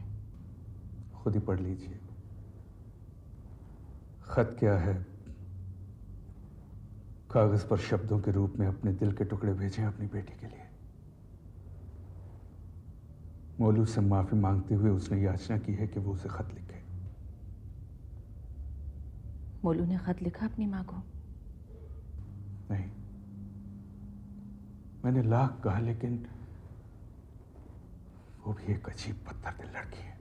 खुद ही पढ़ लीजिए। खत क्या है? कागज पर शब्दों के रूप में अपने दिल के टुकड़े भेजे अपनी बेटी के लिए। मोलू से माफी मांगते हुए उसने याचना की है कि वो उसे खत लिखे। मोलू ने खत लिखा अपनी माँ को? नहीं, मैंने लाख कहा, लेकिन वो भी एक अजीब पत्थर दिल लड़की है।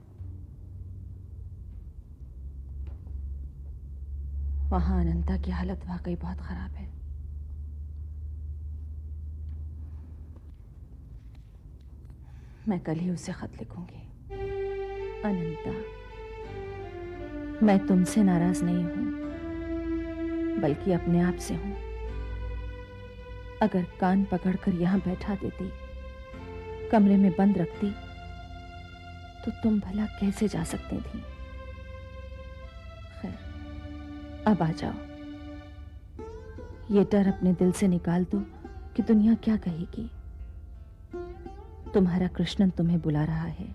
वहां अनंता की हालत वाकई बहुत खराब है। मैं कल ही उसे खत लिखूंगी। अनंता, मैं तुमसे नाराज नहीं हूं, बल्कि अपने आप से हूं। अगर कान पकड़कर यहां बैठा देती, कमरे में बंद रखती, तो तुम भला कैसे जा सकती थी? खैर, अब आ जाओ। ये डर अपने दिल से निकाल दो कि दुनिया क्या कहेगी। तुम्हारा कृष्णन तुम्हें बुला रहा है।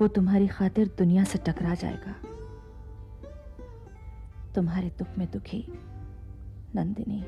वो तुम्हारी खातिर दुनिया से टकरा जाएगा। तुम्हारे दुख में दुखी नंदिनी।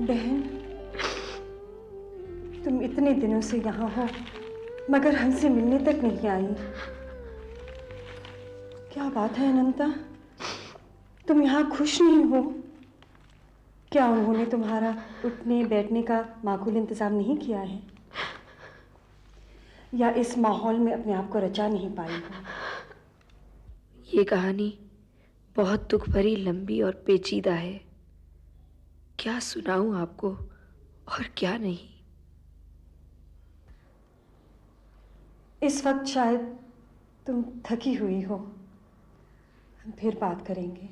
बहन, तुम इतने दिनों से यहाँ हो मगर हमसे मिलने तक नहीं आई। क्या बात है अनंता, तुम यहाँ खुश नहीं हो? क्या उन्होंने तुम्हारा उठने बैठने का माकूल इंतजाम नहीं किया है, या इस माहौल में अपने आप को रचा नहीं पाई हो? ये कहानी बहुत दुख भरी, लंबी और पेचीदा है। क्या सुनाऊं आपको और क्या नहीं। इस वक्त शायद तुम थकी हुई हो, हम फिर बात करेंगे,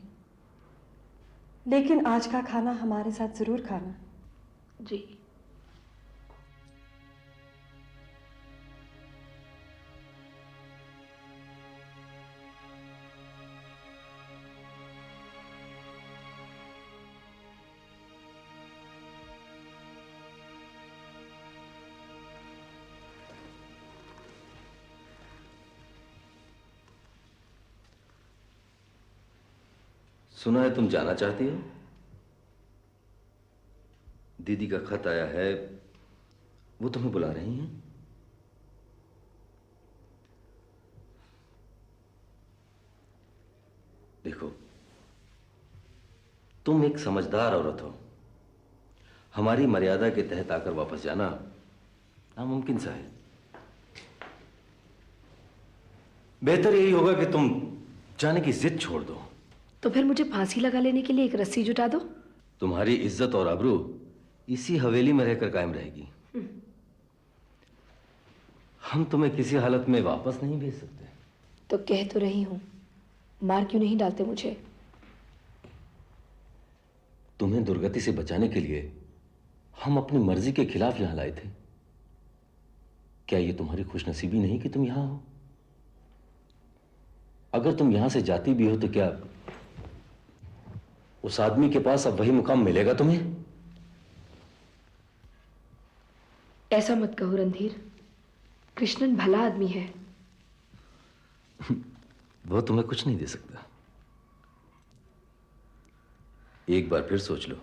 लेकिन आज का खाना हमारे साथ जरूर खाना। जी। सुना है तुम जाना चाहती हो? दीदी का खत आया है, वो तुम्हें बुला रही हैं। देखो, तुम एक समझदार औरत हो। हमारी मर्यादा के तहत आकर वापस जाना नामुमकिन सा है। बेहतर यही होगा कि तुम जाने की जिद छोड़ दो। तो फिर मुझे फांसी लगा लेने के लिए एक रस्सी जुटा दो। तुम्हारी इज्जत और आबरू इसी हवेली में रहकर कायम रहेगी। हम तुम्हें किसी हालत में वापस नहीं भेज सकते। तो कह तो रही हूं, मार क्यों नहीं डालते मुझे? तुम्हें दुर्गति से बचाने के लिए हम अपनी मर्जी के खिलाफ यहां लाए थे। क्या यह तुम्हारी खुशनसीबी नहीं कि तुम यहां हो? अगर तुम यहां से जाती भी हो तो क्या उस आदमी के पास अब वही मुकाम मिलेगा तुम्हें? ऐसा मत कहो रणधीर, कृष्णन भला आदमी है। वो तुम्हें कुछ नहीं दे सकता। एक बार फिर सोच लो।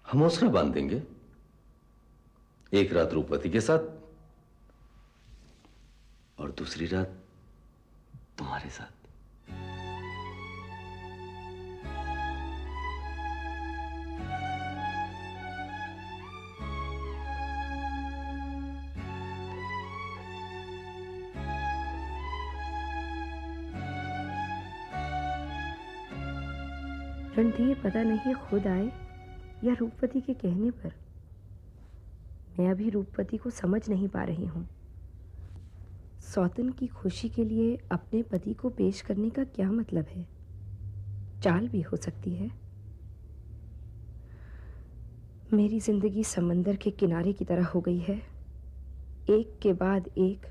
हम ओसरा बांध देंगे, एक रात रूपवती के साथ और दूसरी रात तुम्हारे साथ। रणधीर पता नहीं खुद आए या रूपवती के कहने पर। मैं अभी रूपवती को समझ नहीं पा रही हूँ। सौतन की खुशी के लिए अपने पति को पेश करने का क्या मतलब है? चाल भी हो सकती है। मेरी जिंदगी समंदर के किनारे की तरह हो गई है। एक के बाद एक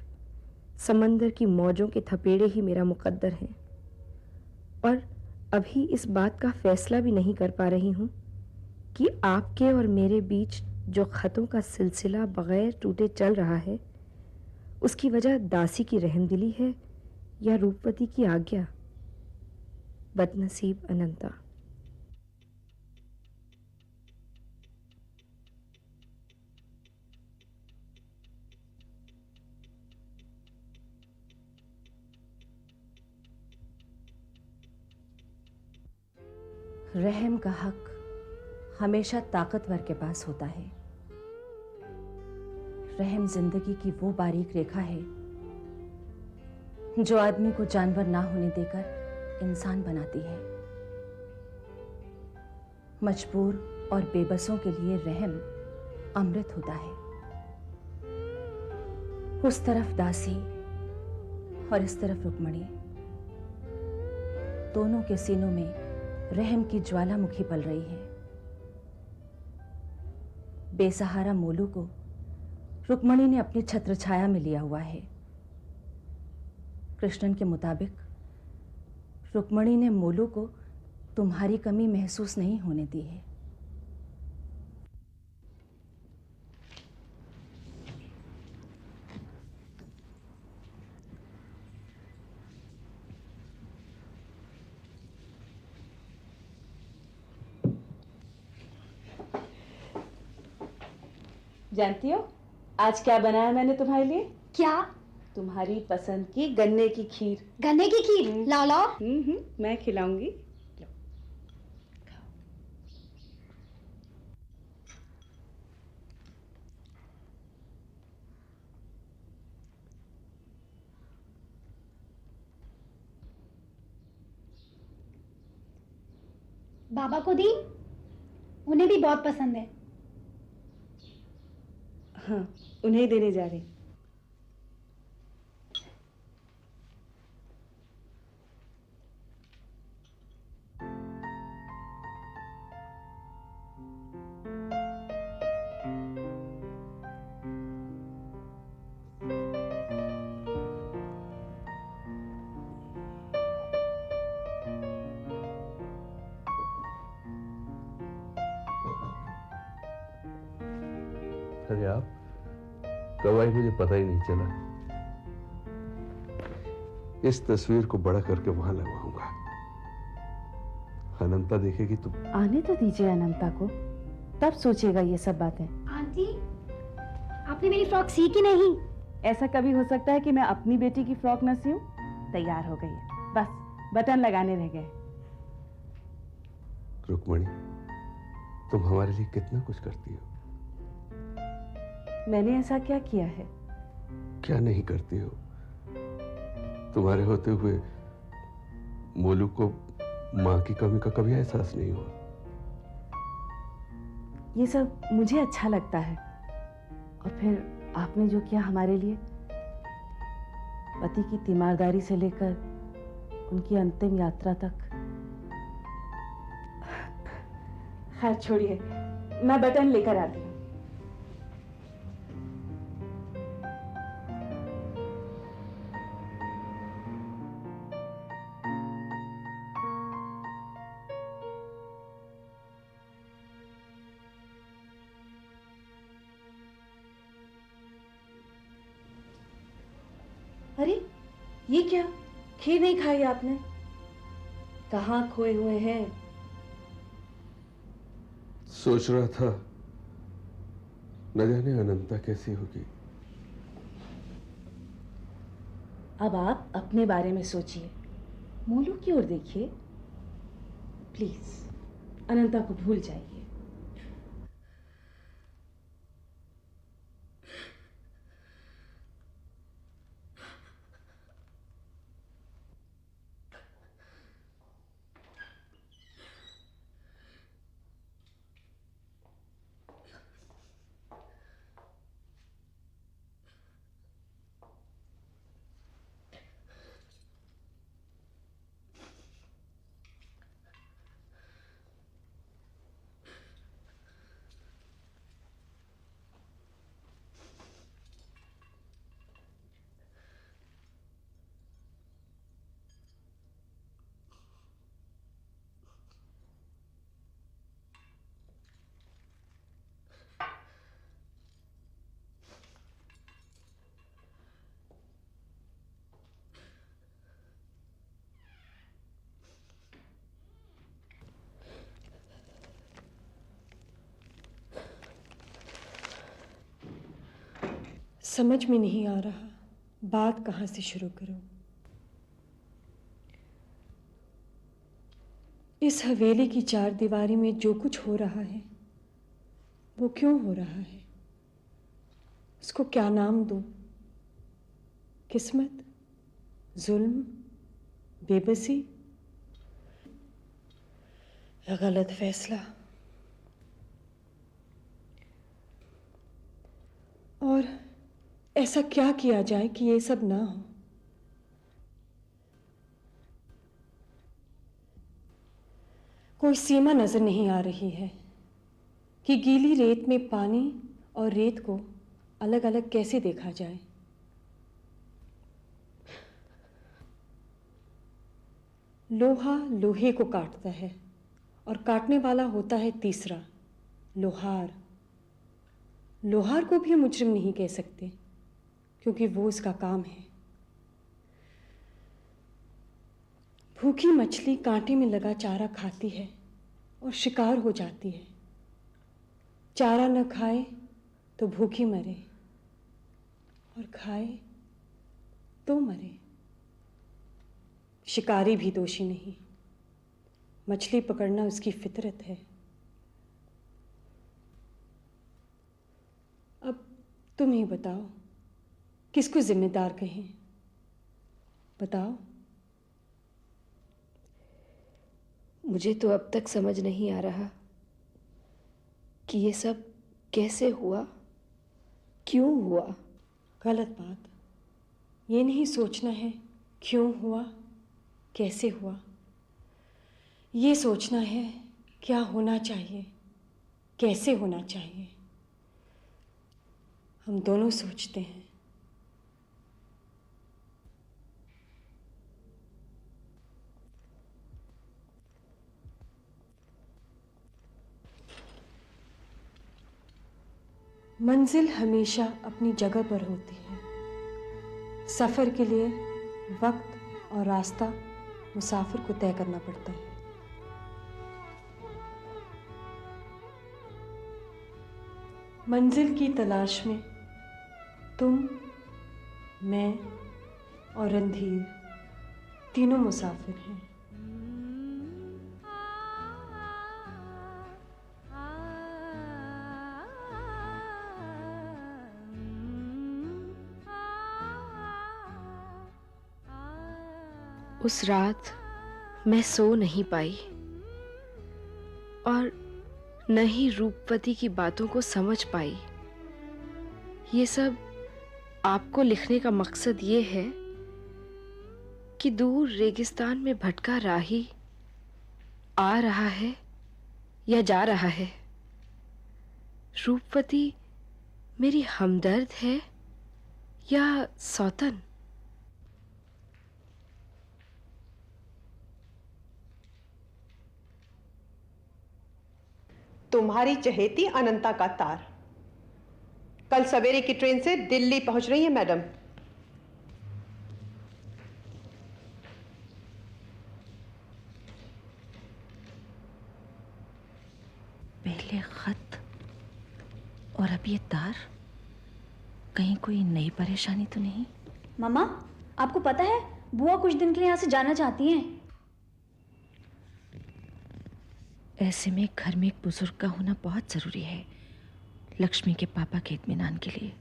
समंदर की मौजों के थपेड़े ही मेरा मुकद्दर हैं। और अभी इस बात का फैसला भी नहीं कर पा रही हूँ कि आपके और मेरे बीच जो खतों का सिलसिला बगैर टूटे चल रहा है, उसकी वजह दासी की रहमदिली है या रूपवती की आज्ञा। बदनसीब अनंता। रहम का हक हमेशा ताकतवर के पास होता है। रहम जिंदगी की वो बारीक रेखा है जो आदमी को जानवर ना होने देकर इंसान बनाती है। मजबूर और बेबसों के लिए रहम अमृत होता है। उस तरफ दासी और इस तरफ रुक्मणी, दोनों के सीनों में रहम की ज्वालामुखी पल रही है। बेसहारा मोलू को रुक्मणी ने अपनी छत्र छाया में लिया हुआ है। कृष्णन के मुताबिक रुक्मणी ने मोलू को तुम्हारी कमी महसूस नहीं होने दी है। जानती हो आज क्या बनाया मैंने तुम्हारे लिए? क्या? तुम्हारी पसंद की गन्ने की खीर। गन्ने की खीर? लाओ लाओ। मैं खिलाऊंगी। बाबा को दी? उन्हें भी बहुत पसंद है। हाँ, उन्हें ही देने जा रही। अरे आप कब आई मुझे पता ही नहीं चला। इस तस्वीर को बड़ा करके वहां लगवाऊंगा। अनंता देखेगी तो। आने तो दीजिए अनंता को, तब सोचेगा ये सब बातें। आंटी, आपने मेरी फ्रॉक सी कि नहीं? ऐसा कभी हो सकता है कि मैं अपनी बेटी की फ्रॉक न सीऊं? तैयार हो गई है, बस बटन लगाने रह गए। रुक्मणी, तुम हमारे लिए कितना कुछ करती हो। मैंने ऐसा क्या किया है? क्या नहीं करती हो? तुम्हारे होते हुए मोलू को माँ की कमी का कभी एहसास नहीं हुआ। ये सब मुझे अच्छा लगता है, और फिर आपने जो किया हमारे लिए, पति की तीमारदारी से लेकर उनकी अंतिम यात्रा तक। खैर छोड़िए, मैं बटन लेकर आती हूँ। अरे ये क्या, खीर नहीं खाई आपने? कहाँ खोए हुए हैं? सोच रहा था न जाने अनंता कैसी होगी। अब आप अपने बारे में सोचिए, मोलू की ओर देखिए। प्लीज अनंता को भूल जाइए। समझ में नहीं आ रहा बात कहाँ से शुरू करूं। इस हवेली की चार दीवारी में जो कुछ हो रहा है वो क्यों हो रहा है? उसको क्या नाम दूं? किस्मत, जुल्म, बेबसी या गलत फैसला? और ऐसा क्या किया जाए कि ये सब ना हो? कोई सीमा नजर नहीं आ रही है कि गीली रेत में पानी और रेत को अलग अलग कैसे देखा जाए। लोहा लोहे को काटता है और काटने वाला होता है तीसरा, लोहार। लोहार को भी मुजरिम नहीं कह सकते क्योंकि वो उसका काम है। भूखी मछली कांटे में लगा चारा खाती है और शिकार हो जाती है। चारा न खाए तो भूखी मरे, और खाए तो मरे। शिकारी भी दोषी नहीं, मछली पकड़ना उसकी फितरत है। अब तुम ही बताओ, किसको जिम्मेदार कहें? बताओ। मुझे तो अब तक समझ नहीं आ रहा कि ये सब कैसे हुआ, क्यों हुआ। गलत बात। ये नहीं सोचना है क्यों हुआ, कैसे हुआ। ये सोचना है क्या होना चाहिए, कैसे होना चाहिए। हम दोनों सोचते हैं। मंजिल हमेशा अपनी जगह पर होती है। सफ़र के लिए वक्त और रास्ता मुसाफिर को तय करना पड़ता है। मंजिल की तलाश में तुम, मैं और रणधीर तीनों मुसाफिर हैं। उस रात मैं सो नहीं पाई और न ही रूपवती की बातों को समझ पाई। ये सब आपको लिखने का मकसद ये है कि दूर रेगिस्तान में भटका राही आ रहा है या जा रहा है। रूपवती मेरी हमदर्द है या सौतन? तुम्हारी चहेती अनंता का तार कल सवेरे की ट्रेन से दिल्ली पहुंच रही है मैडम। पहले खत और अब ये तार, कहीं कोई नई परेशानी तो नहीं? मामा, आपको पता है बुआ कुछ दिन के लिए यहाँ से जाना चाहती हैं। ऐसे में घर में एक बुजुर्ग का होना बहुत जरूरी है, लक्ष्मी के पापा के इत्मीनान के लिए।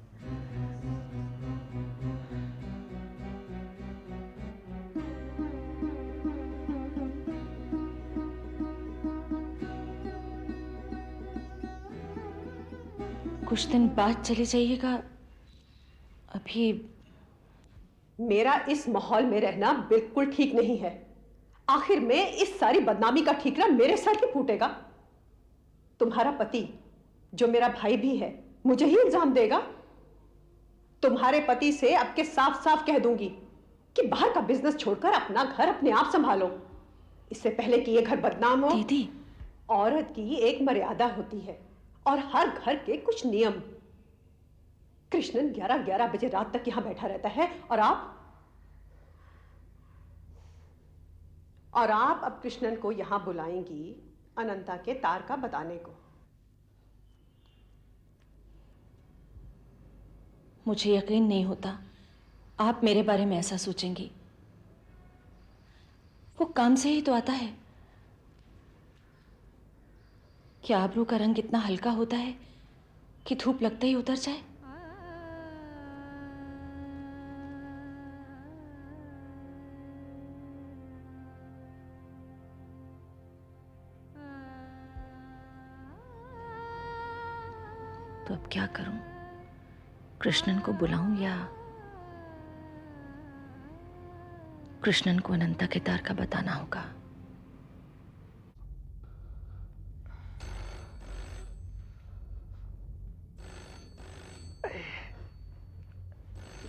कुछ दिन बाद चले जाइएगा। अभी मेरा इस माहौल में रहना बिल्कुल ठीक नहीं है। आखिर में इस सारी बदनामी का ठीकरा मेरे सर ही फूटेगा। तुम्हारा पति, जो मेरा भाई भी है, मुझे ही इल्जाम देगा। तुम्हारे पति से अब के साफ साफ कह दूंगी कि बाहर का बिजनेस छोड़कर अपना घर अपने आप संभालो, इससे पहले कि ये घर बदनाम हो। दीदी, औरत की एक मर्यादा होती है और हर घर के कुछ नियम। कृष्णन 11-11 बजे रात तक यहां बैठा रहता है और आप अब कृष्णन को यहां बुलाएंगी अनंता के तार का बताने को। मुझे यकीन नहीं होता आप मेरे बारे में ऐसा सोचेंगी। वो काम से ही तो आता है। क्या आबरू का रंग इतना हल्का होता है कि धूप लगते ही उतर जाए? तो अब क्या करूं? कृष्णन को बुलाऊं या कृष्णन को अनंता के तार का बताना होगा?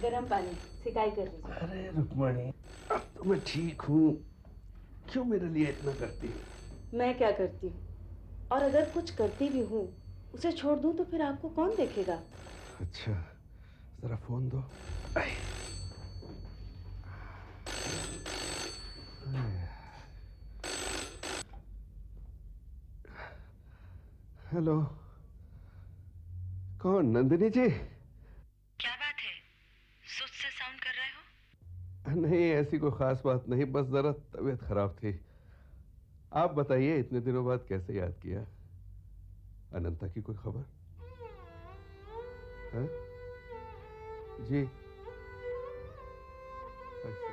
गरम पानी सिकाई कर लीजिए। अरे रुक्मणी, अब तो मैं ठीक हूँ, क्यों मेरे लिए इतना करती है? मैं क्या करती हूँ, और अगर कुछ करती भी हूँ उसे छोड़ दूँ तो फिर आपको कौन देखेगा? अच्छा, जरा फोन दो। हेलो, कौन? नंदिनी जी? क्या बात है, सुस्त से साउंड कर रहे हो? नहीं, ऐसी कोई खास बात नहीं, बस जरा तबीयत खराब थी। आप बताइए, इतने दिनों बाद कैसे याद किया? अनंता की कोई खबर है? जी, अच्छा।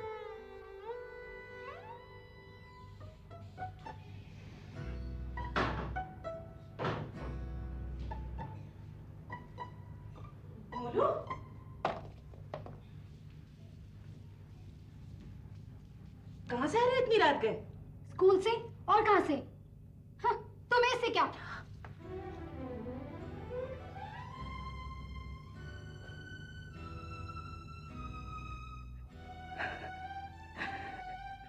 बोलो। कहाँ से आ रहे हैं इतनी रात के? स्कूल से। और कहाँ से? हाँ, तुम्हें इससे क्या?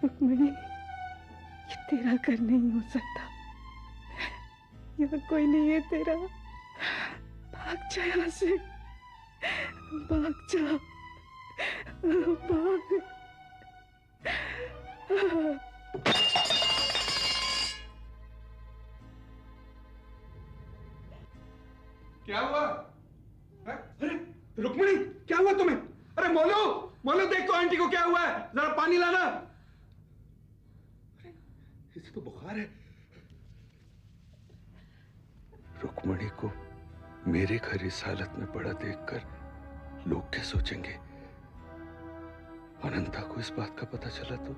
रुक्मिणी, ये तेरा घर नहीं हो सकता। यहाँ कोई नहीं है तेरा। भाग जा यहाँ से, भाग जा, भाग। क्या हुआ? रुक्मिणी, क्या हुआ तुम्हें? अरे मोलू, मोलू देख तो आंटी को क्या हुआ है, जरा पानी लाना। इसे तो बुखार है। रुक्मिणी को मेरे घर इस हालत में पड़ा देखकर लोग क्या सोचेंगे? अनंता को इस बात का पता चला तो?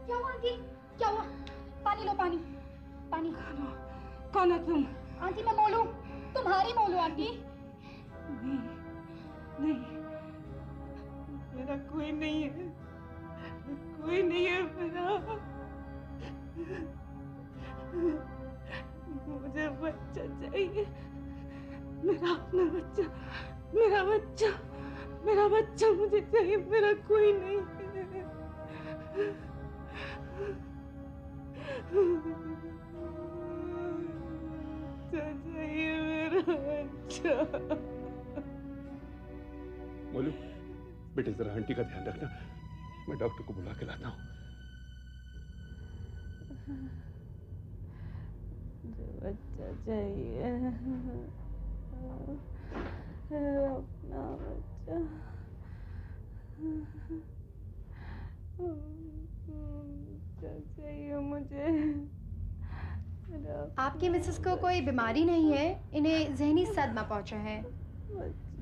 क्या हुआ आंटी? क्या हुआ? पानी लो, पानी पानी। कौन है तुम? आंटी मैं मोलू, तुम्हारी मोलू आंटी। नहीं नहीं, मेरा कोई नहीं है, कोई नहीं है मेरा। मुझे बच्चा चाहिए, मेरा अपना बच्चा, मेरा बच्चा, मेरा बच्चा मुझे चाहिए, मेरा कोई नहीं है। चाहिए मेरा बच्चा। मोलू, बेटे जरा आंटी का ध्यान रखना, मैं डॉक्टर को बुला के लाता हूँ। मुझे बच्चा चाहिए, अपना बच्चा। बच्चा चाहिए मुझे। आपकी मिसेस को कोई बीमारी नहीं है, इन्हें जहनी सदमा पहुंचा है।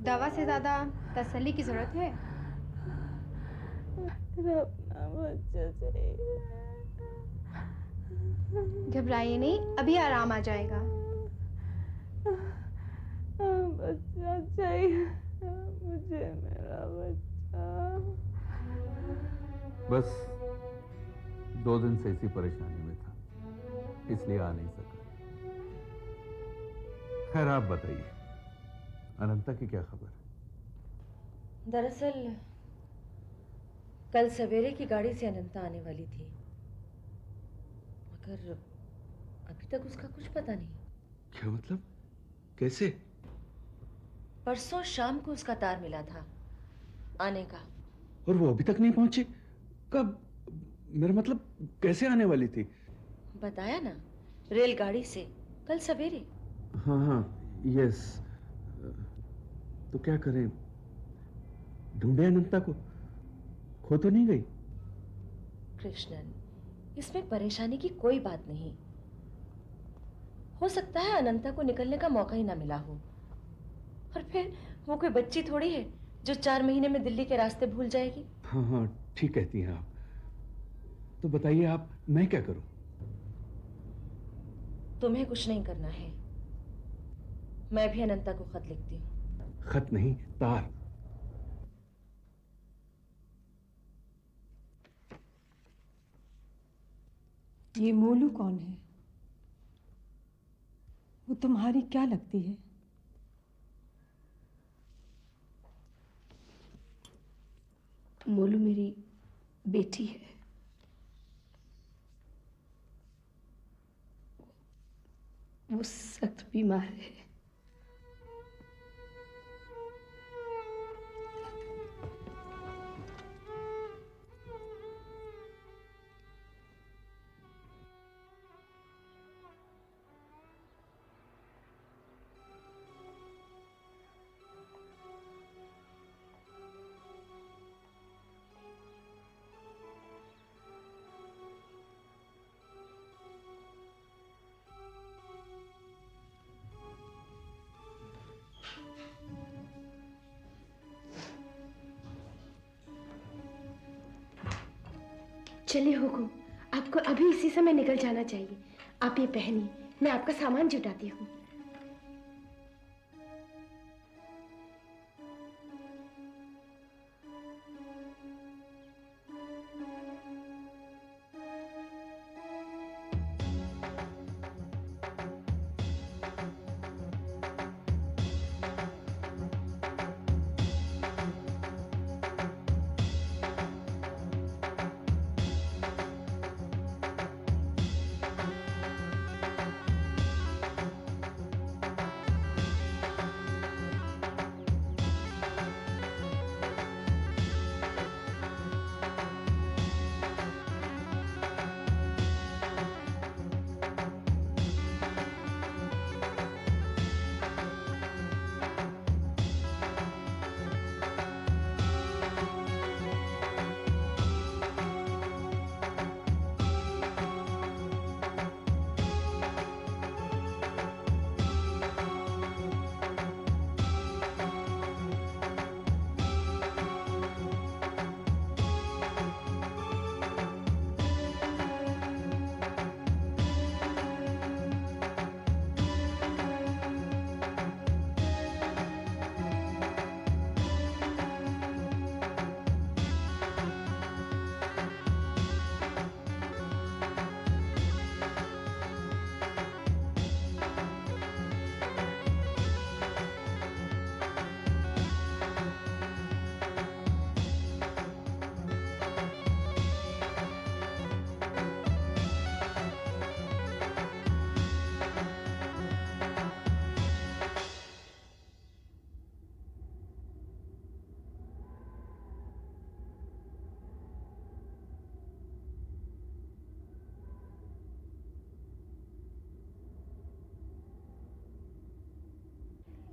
दवा से ज्यादा तसल्ली की जरूरत है। अपना बच्चा चाहिए। घबराइए नहीं, अभी आराम आ जाएगा। बच्चा चाहिए मुझे, मेरा बच्चा। बस 2 दिन से इसी परेशानी में था, इसलिए आ नहीं सका। खैर आप बताइए, अनंता की क्या खबर? दरअसल कल सवेरे की गाड़ी से अनंता आने वाली थी, मगर अभी तक उसका कुछ पता नहीं। क्या मतलब? कैसे? परसों शाम को उसका तार मिला था आने का। और वो अभी तक नहीं पहुंची? कब? मेरा मतलब कैसे आने वाली थी? बताया ना, रेलगाड़ी से कल सवेरे। हाँ हाँ, यस। तो क्या करें? ढूंढे अनंता को? खो तो नहीं गई? कृष्णन, इसमें परेशानी की कोई बात नहीं। हो सकता है अनंता को निकलने का मौका ही ना मिला हो, और फिर वो कोई बच्ची थोड़ी है जो 4 महीने में दिल्ली के रास्ते भूल जाएगी। हाँ हाँ, ठीक कहती हैं आप। तो बताइए आप, मैं क्या करूं? तुम्हें कुछ नहीं करना है, मैं भी अनंता को खत लिखती हूँ। खत नहीं, तार। ये मोलू कौन है? वो तुम्हारी क्या लगती है? मोलू मेरी बेटी है। वो सख्त बीमार है। चलिए हुकुम, आपको अभी इसी समय निकल जाना चाहिए। आप ये पहनिए, मैं आपका सामान जुटाती हूँ।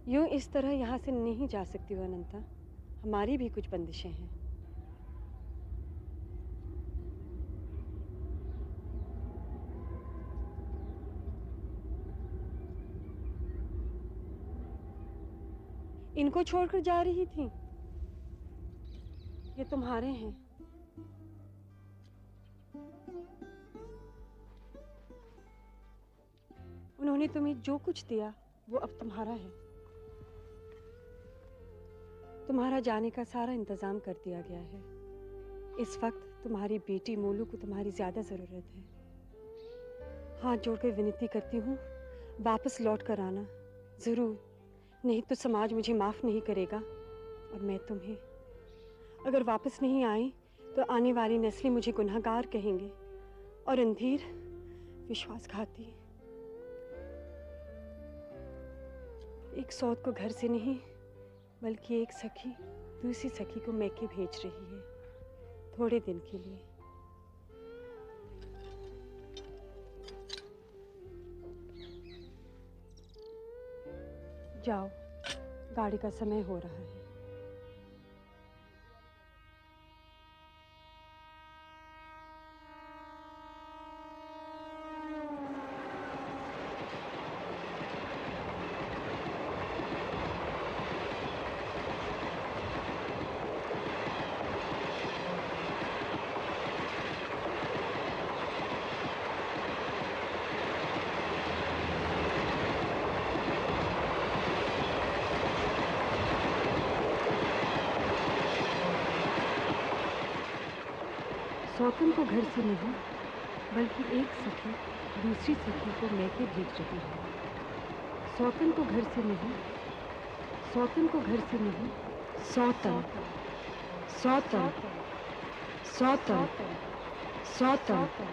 यूं इस तरह यहाँ से नहीं जा सकती हो अनंता, हमारी भी कुछ बंदिशें हैं। इनको छोड़कर जा रही थी? ये तुम्हारे हैं। उन्होंने तुम्हें जो कुछ दिया वो अब तुम्हारा है। तुम्हारा जाने का सारा इंतजाम कर दिया गया है। इस वक्त तुम्हारी बेटी मोलू को तुम्हारी ज्यादा जरूरत है। हाथ जोड़कर विनती करती हूँ, वापस लौट कर आना जरूर, नहीं तो समाज मुझे माफ नहीं करेगा और मैं तुम्हें। अगर वापस नहीं आई तो आने वाली नस्लें मुझे गुनहगार कहेंगे और रणधीर विश्वासघाती। एक सौत को घर से नहीं बल्कि एक सखी दूसरी सखी को मैके भेज रही है, थोड़े दिन के लिए। जाओ, गाड़ी का समय हो रहा है। सौतन को घर से नहीं बल्कि एक सखी दूसरी सखी को मैके भेज रही है। सौतन को घर से नहीं, सौतन को घर से नहीं, सौतन सौतन सौतन सौतन।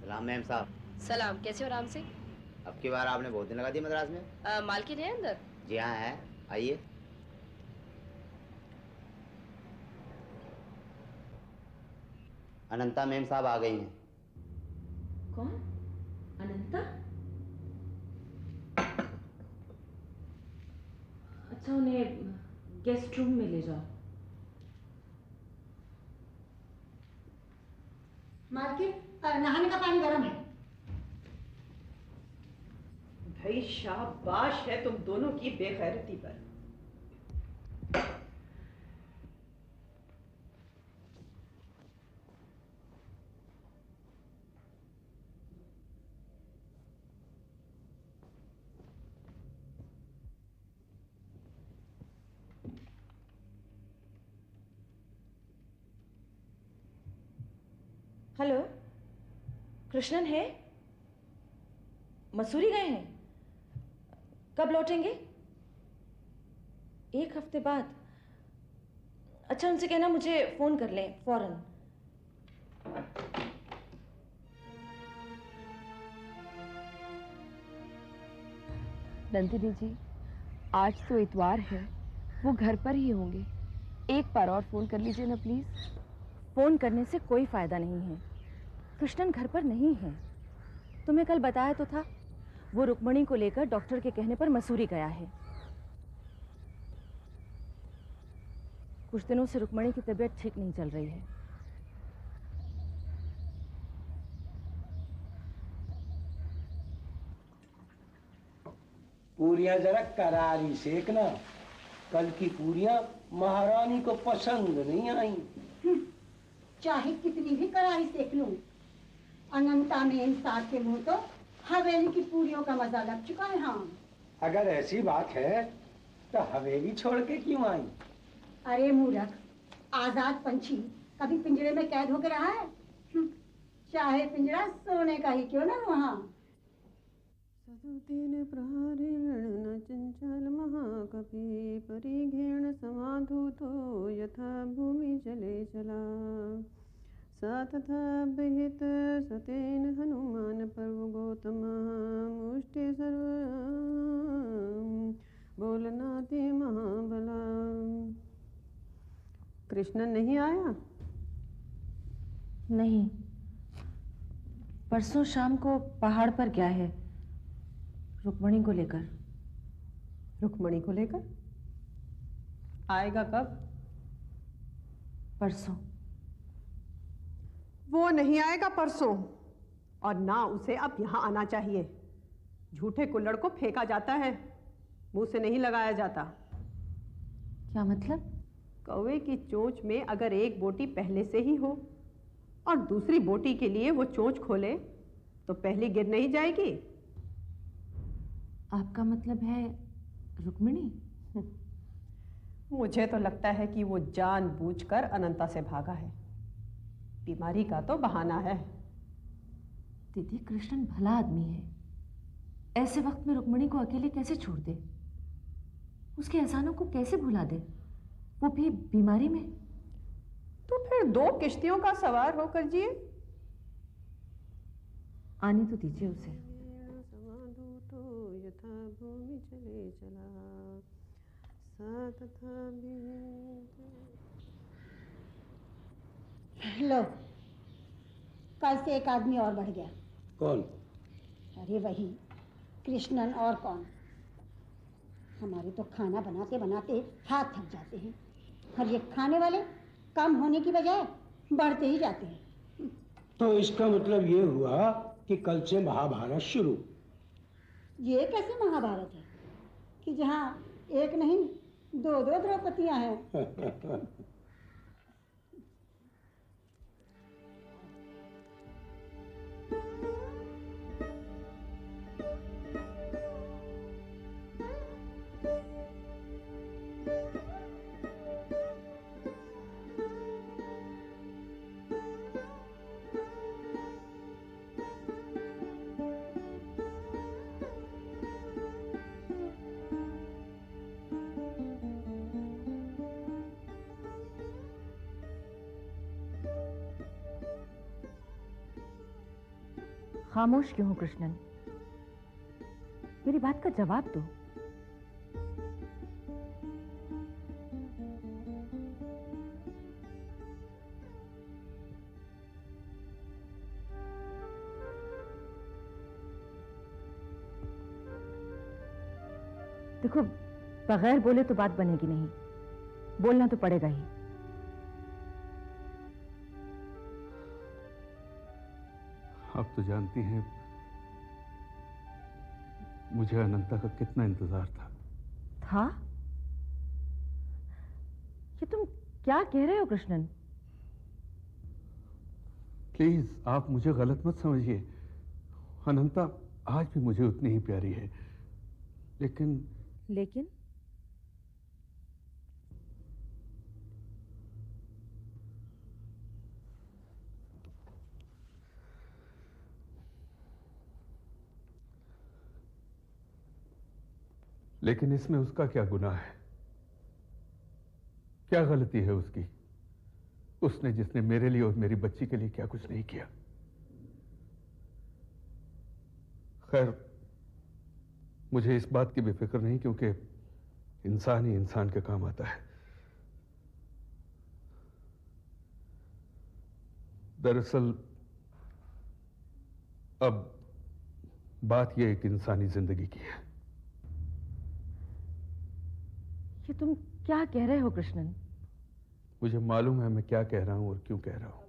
सलाम मैम साहब। सलाम, कैसे हो राम सिंह? अब की बार आपने बहुत दिन लगा दिए मद्रास में। मालकिन है अंदर? जी हाँ है, आइए। अनंता मैम साहब आ गई हैं। कौन? अनंता? अच्छा, उन्हें गेस्ट रूम में ले जाओ। मालकिन, नहाने का पानी गर्म है। भाई शाबाश है तुम दोनों की बेगैरती पर। हेलो, कृष्णन है? मसूरी गए हैं? कब लौटेंगे? 1 हफ्ते बाद? अच्छा, उनसे कहना मुझे फोन कर लें फौरन। नंदिनी जी, आज तो इतवार है, वो घर पर ही होंगे। एक बार और फोन कर लीजिए ना प्लीज। फोन करने से कोई फायदा नहीं है, कृष्णन घर पर नहीं है। तुम्हें कल बताया तो था, वो रुक्मणी को लेकर डॉक्टर के कहने पर मसूरी गया है। कुछ दिनों से रुक्मणी की तबीयत ठीक नहीं चल रही है। पूरियां जरा करारी सेकना, कल की पूरियां महारानी को पसंद नहीं आई। चाहे कितनी भी करारी सेक लूं, अनंता में इंसाफ के मुंह तो हवेली की पूरियों का मजा लग चुका है। हाँ, अगर ऐसी बात है तो हवेली छोड़ के क्यों आई? अरे मूर्ख, आजाद पंछी कभी पिंजरे में कैद होकर रहा है? चाहे पिंजरा सोने का ही क्यों ना वहाँ। सदुतीन प्रहरीण न चंचल महाकपि परिघेण समाधूतो यथा भूमि जले चला सा तथा विहित सतेन हनुमान पर्व गौतम मुष्टि सर्व बोलनाति महाबला। कृष्णन नहीं आया? नहीं, परसों शाम को पहाड़ पर गया है रुक्मणी को लेकर। रुक्मणी को लेकर? आएगा कब? परसों। वो नहीं आएगा परसों, और ना उसे अब यहाँ आना चाहिए। झूठे कुल्हड़ को फेंका जाता है, मुंह से नहीं लगाया जाता। क्या मतलब? कौवे की चोंच में अगर एक बोटी पहले से ही हो और दूसरी बोटी के लिए वो चोंच खोले तो पहली गिर नहीं जाएगी। आपका मतलब है रुक्मिणी? मुझे तो लगता है कि वो जानबूझकर अनंता से भागा है। बीमारी का तो बहाना है। दीदी, कृष्णन भला आदमी है, ऐसे वक्त में रुक्मिणी को अकेले कैसे छोड़ दे? उसके एहसानों को कैसे भुला दे, वो भी बीमारी में? तो फिर 2 किश्तियों का सवार होकर जिए। आने तो दीजिए उसे। यथा भूमि चले चला सा तथा लो, कल से एक आदमी और बढ़ गया। कौन? अरे वही कृष्णन, और कौन। हमारे तो खाना बनाते बनाते हाथ थक जाते हैं, और ये खाने वाले कम होने की बजाय बढ़ते ही जाते हैं। तो इसका मतलब ये हुआ कि कल से महाभारत शुरू। ये कैसे महाभारत है कि जहाँ एक नहीं 2-2 द्रौपदियां हैं। खामोश क्यों हो कृष्णन? मेरी बात का जवाब दो। देखो, बगैर बोले तो बात बनेगी नहीं, बोलना तो पड़ेगा ही। आप तो जानती हैं मुझे अनंता का कितना इंतजार था। ये तुम क्या कह रहे हो कृष्णन? प्लीज आप मुझे गलत मत समझिए। अनंता आज भी मुझे उतनी ही प्यारी है, लेकिन लेकिन इसमें उसका क्या गुनाह है? क्या गलती है उसकी? उसने जिसने मेरे लिए और मेरी बच्ची के लिए क्या कुछ नहीं किया। खैर, मुझे इस बात की भी फिक्र नहीं, क्योंकि इंसान ही इंसान के काम आता है। दरअसल अब बात यह एक इंसानी जिंदगी की है। ये तुम क्या कह रहे हो कृष्णन? मुझे मालूम है मैं क्या कह रहा हूं और क्यों कह रहा हूं।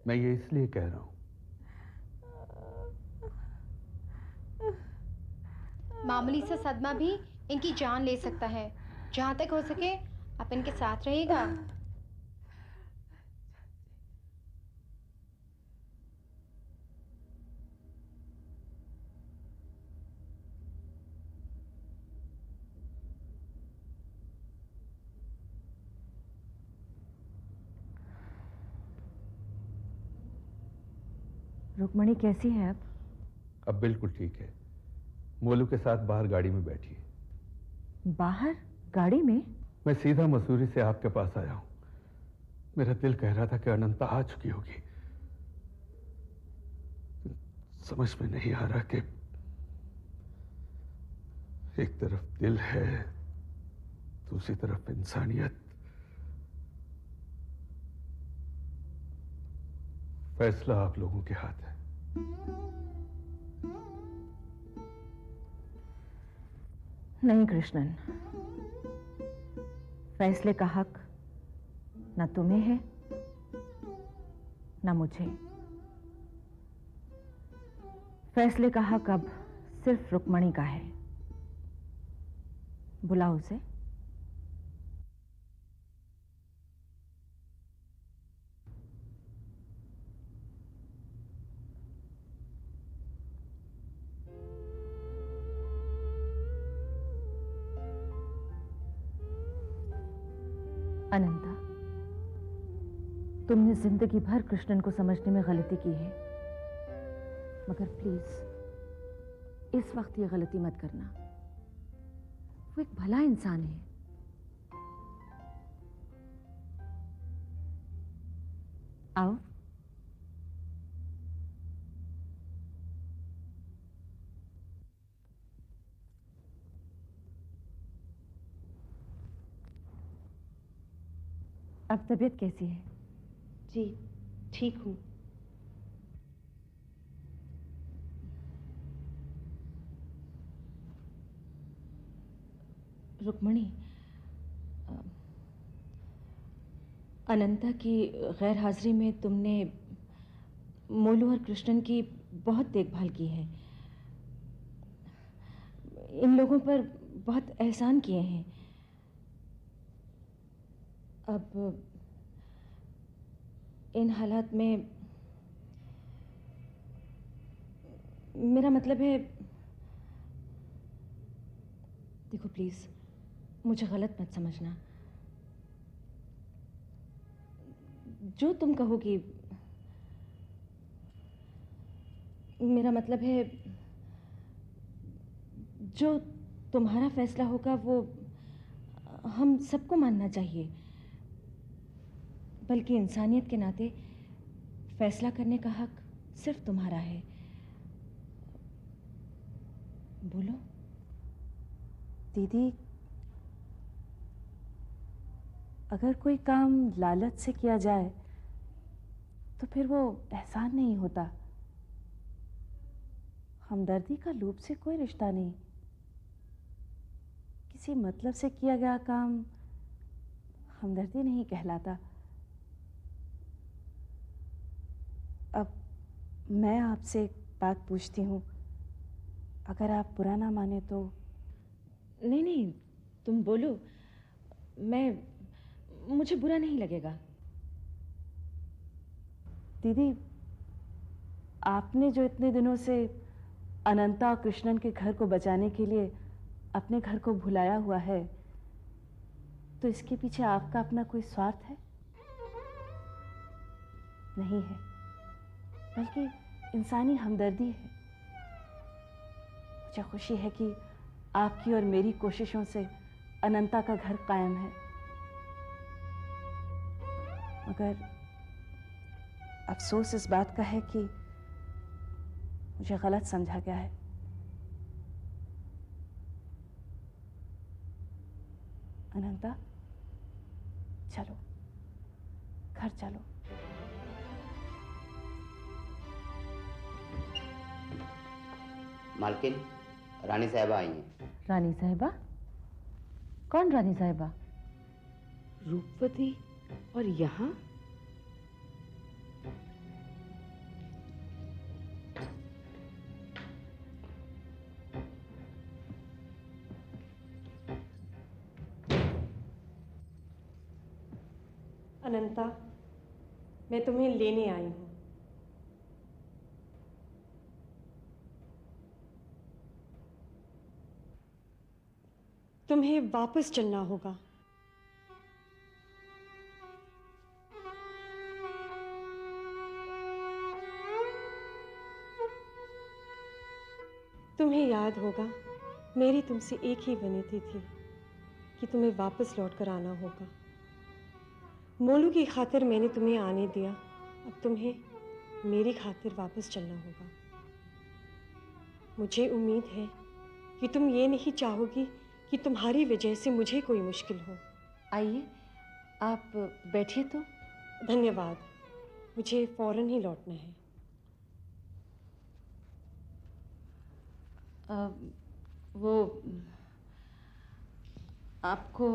मैं ये इसलिए कह रहा हूं, मामूली सा सदमा भी इनकी जान ले सकता है। जहाँ तक हो सके आप इनके साथ रहिएगा। रुक्मणी कैसी है अब? अब बिल्कुल ठीक है। मोलू के साथ बाहर गाड़ी में बैठी है। बाहर गाड़ी में? मैं सीधा मसूरी से आपके पास आया हूं। मेरा दिल कह रहा था कि अनंता आ चुकी होगी। समझ में नहीं आ रहा कि एक तरफ दिल है, दूसरी तरफ इंसानियत। फैसला आप लोगों के हाथ है। नहीं कृष्णन, फैसले का हक न तुम्हें है न मुझे। फैसले का हक अब सिर्फ रुक्मणी का है। बुलाओ उसे। अनंता, तुमने जिंदगी भर कृष्णन को समझने में गलती की है, मगर प्लीज इस वक्त ये गलती मत करना। वो एक भला इंसान है। आओ। अब तबीयत कैसी है? जी ठीक हूँ। रुक्मणी, अनंता की गैर हाजिरी में तुमने मोलू और कृष्णन की बहुत देखभाल की है। इन लोगों पर बहुत एहसान किए हैं। अब इन हालात में मेरा मतलब है, देखो प्लीज मुझे गलत मत समझना। जो तुम कहोगी, मेरा मतलब है जो तुम्हारा फैसला होगा वो हम सबको मानना चाहिए। बल्कि इंसानियत के नाते फैसला करने का हक सिर्फ तुम्हारा है। बोलो। दीदी, अगर कोई काम लालच से किया जाए तो फिर वो एहसान नहीं होता। हमदर्दी का लूप से कोई रिश्ता नहीं। किसी मतलब से किया गया काम हमदर्दी नहीं कहलाता। अब मैं आपसे एक बात पूछती हूँ, अगर आप बुरा ना माने तो। नहीं नहीं, तुम बोलो, मुझे बुरा नहीं लगेगा। दीदी, आपने जो इतने दिनों से अनंता और कृष्णन के घर को बचाने के लिए अपने घर को भुलाया हुआ है, तो इसके पीछे आपका अपना कोई स्वार्थ है? नहीं है, बल्कि इंसानी हमदर्दी है। मुझे खुशी है कि आपकी और मेरी कोशिशों से अनंता का घर कायम है, मगर अफसोस इस बात का है कि मुझे गलत समझा गया है। अनंता, चलो घर चलो। मालकिन, रानी साहिबा आई हैं। रानी साहिबा? कौन रानी साहिबा? रूपवती और यहाँ? अनंता, मैं तुम्हें लेने आई हूँ। तुम्हें वापस चलना होगा। तुम्हें याद होगा, मेरी तुमसे एक ही विनती थी कि तुम्हें वापस लौट कर आना होगा। मोलू की खातिर मैंने तुम्हें आने दिया, अब तुम्हें मेरी खातिर वापस चलना होगा। मुझे उम्मीद है कि तुम ये नहीं चाहोगी कि तुम्हारी वजह से मुझे कोई मुश्किल हो। आइए, आप बैठिए तो। धन्यवाद, मुझे फौरन ही लौटना है। वो आपको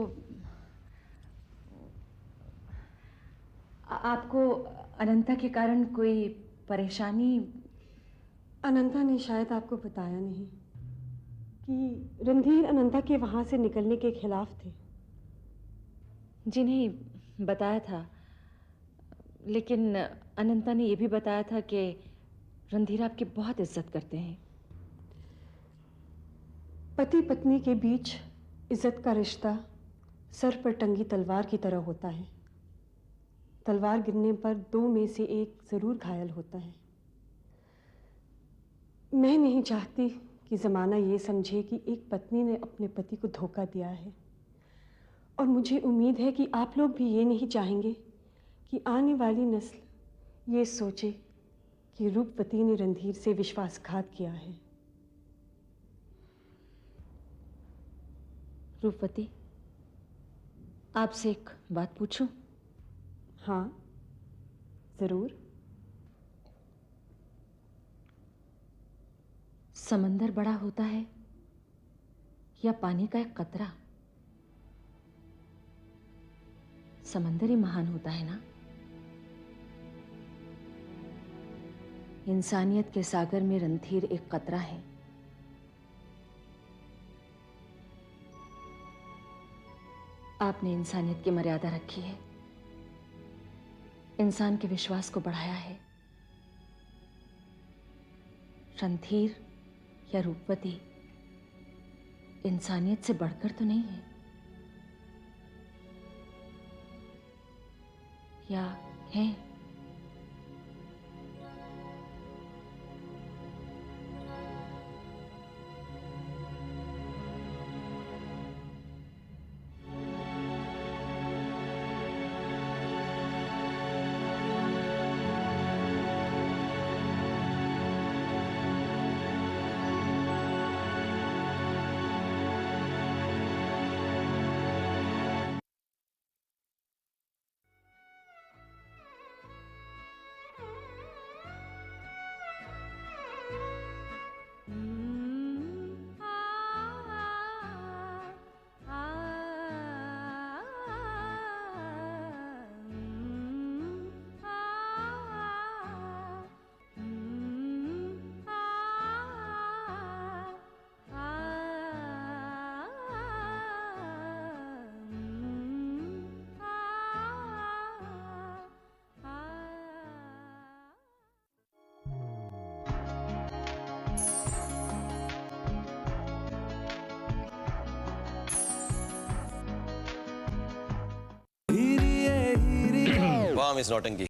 अनंता के कारण कोई परेशानी? अनंता ने शायद आपको बताया नहीं कि रणधीर अनंता के वहाँ से निकलने के खिलाफ थे। जी नहीं, बताया था, लेकिन अनंता ने यह भी बताया था कि रणधीर आपकी बहुत इज्जत करते हैं। पति पत्नी के बीच इज्जत का रिश्ता सर पर टंगी तलवार की तरह होता है। तलवार गिरने पर दो में से एक जरूर घायल होता है। मैं नहीं चाहती कि ज़माना ये समझे कि एक पत्नी ने अपने पति को धोखा दिया है, और मुझे उम्मीद है कि आप लोग भी ये नहीं चाहेंगे कि आने वाली नस्ल ये सोचे कि रूपवती ने रणधीर से विश्वासघात किया है। रूपवती, आपसे एक बात पूछूं? हाँ, जरूर। समंदर बड़ा होता है या पानी का एक कतरा? समंदर ही महान होता है ना? इंसानियत के सागर में रणधीर एक कतरा है। आपने इंसानियत की मर्यादा रखी है, इंसान के विश्वास को बढ़ाया है। रणधीर या रूपवती इंसानियत से बढ़कर तो नहीं है, या हैं? वाह मिस नौटंकी,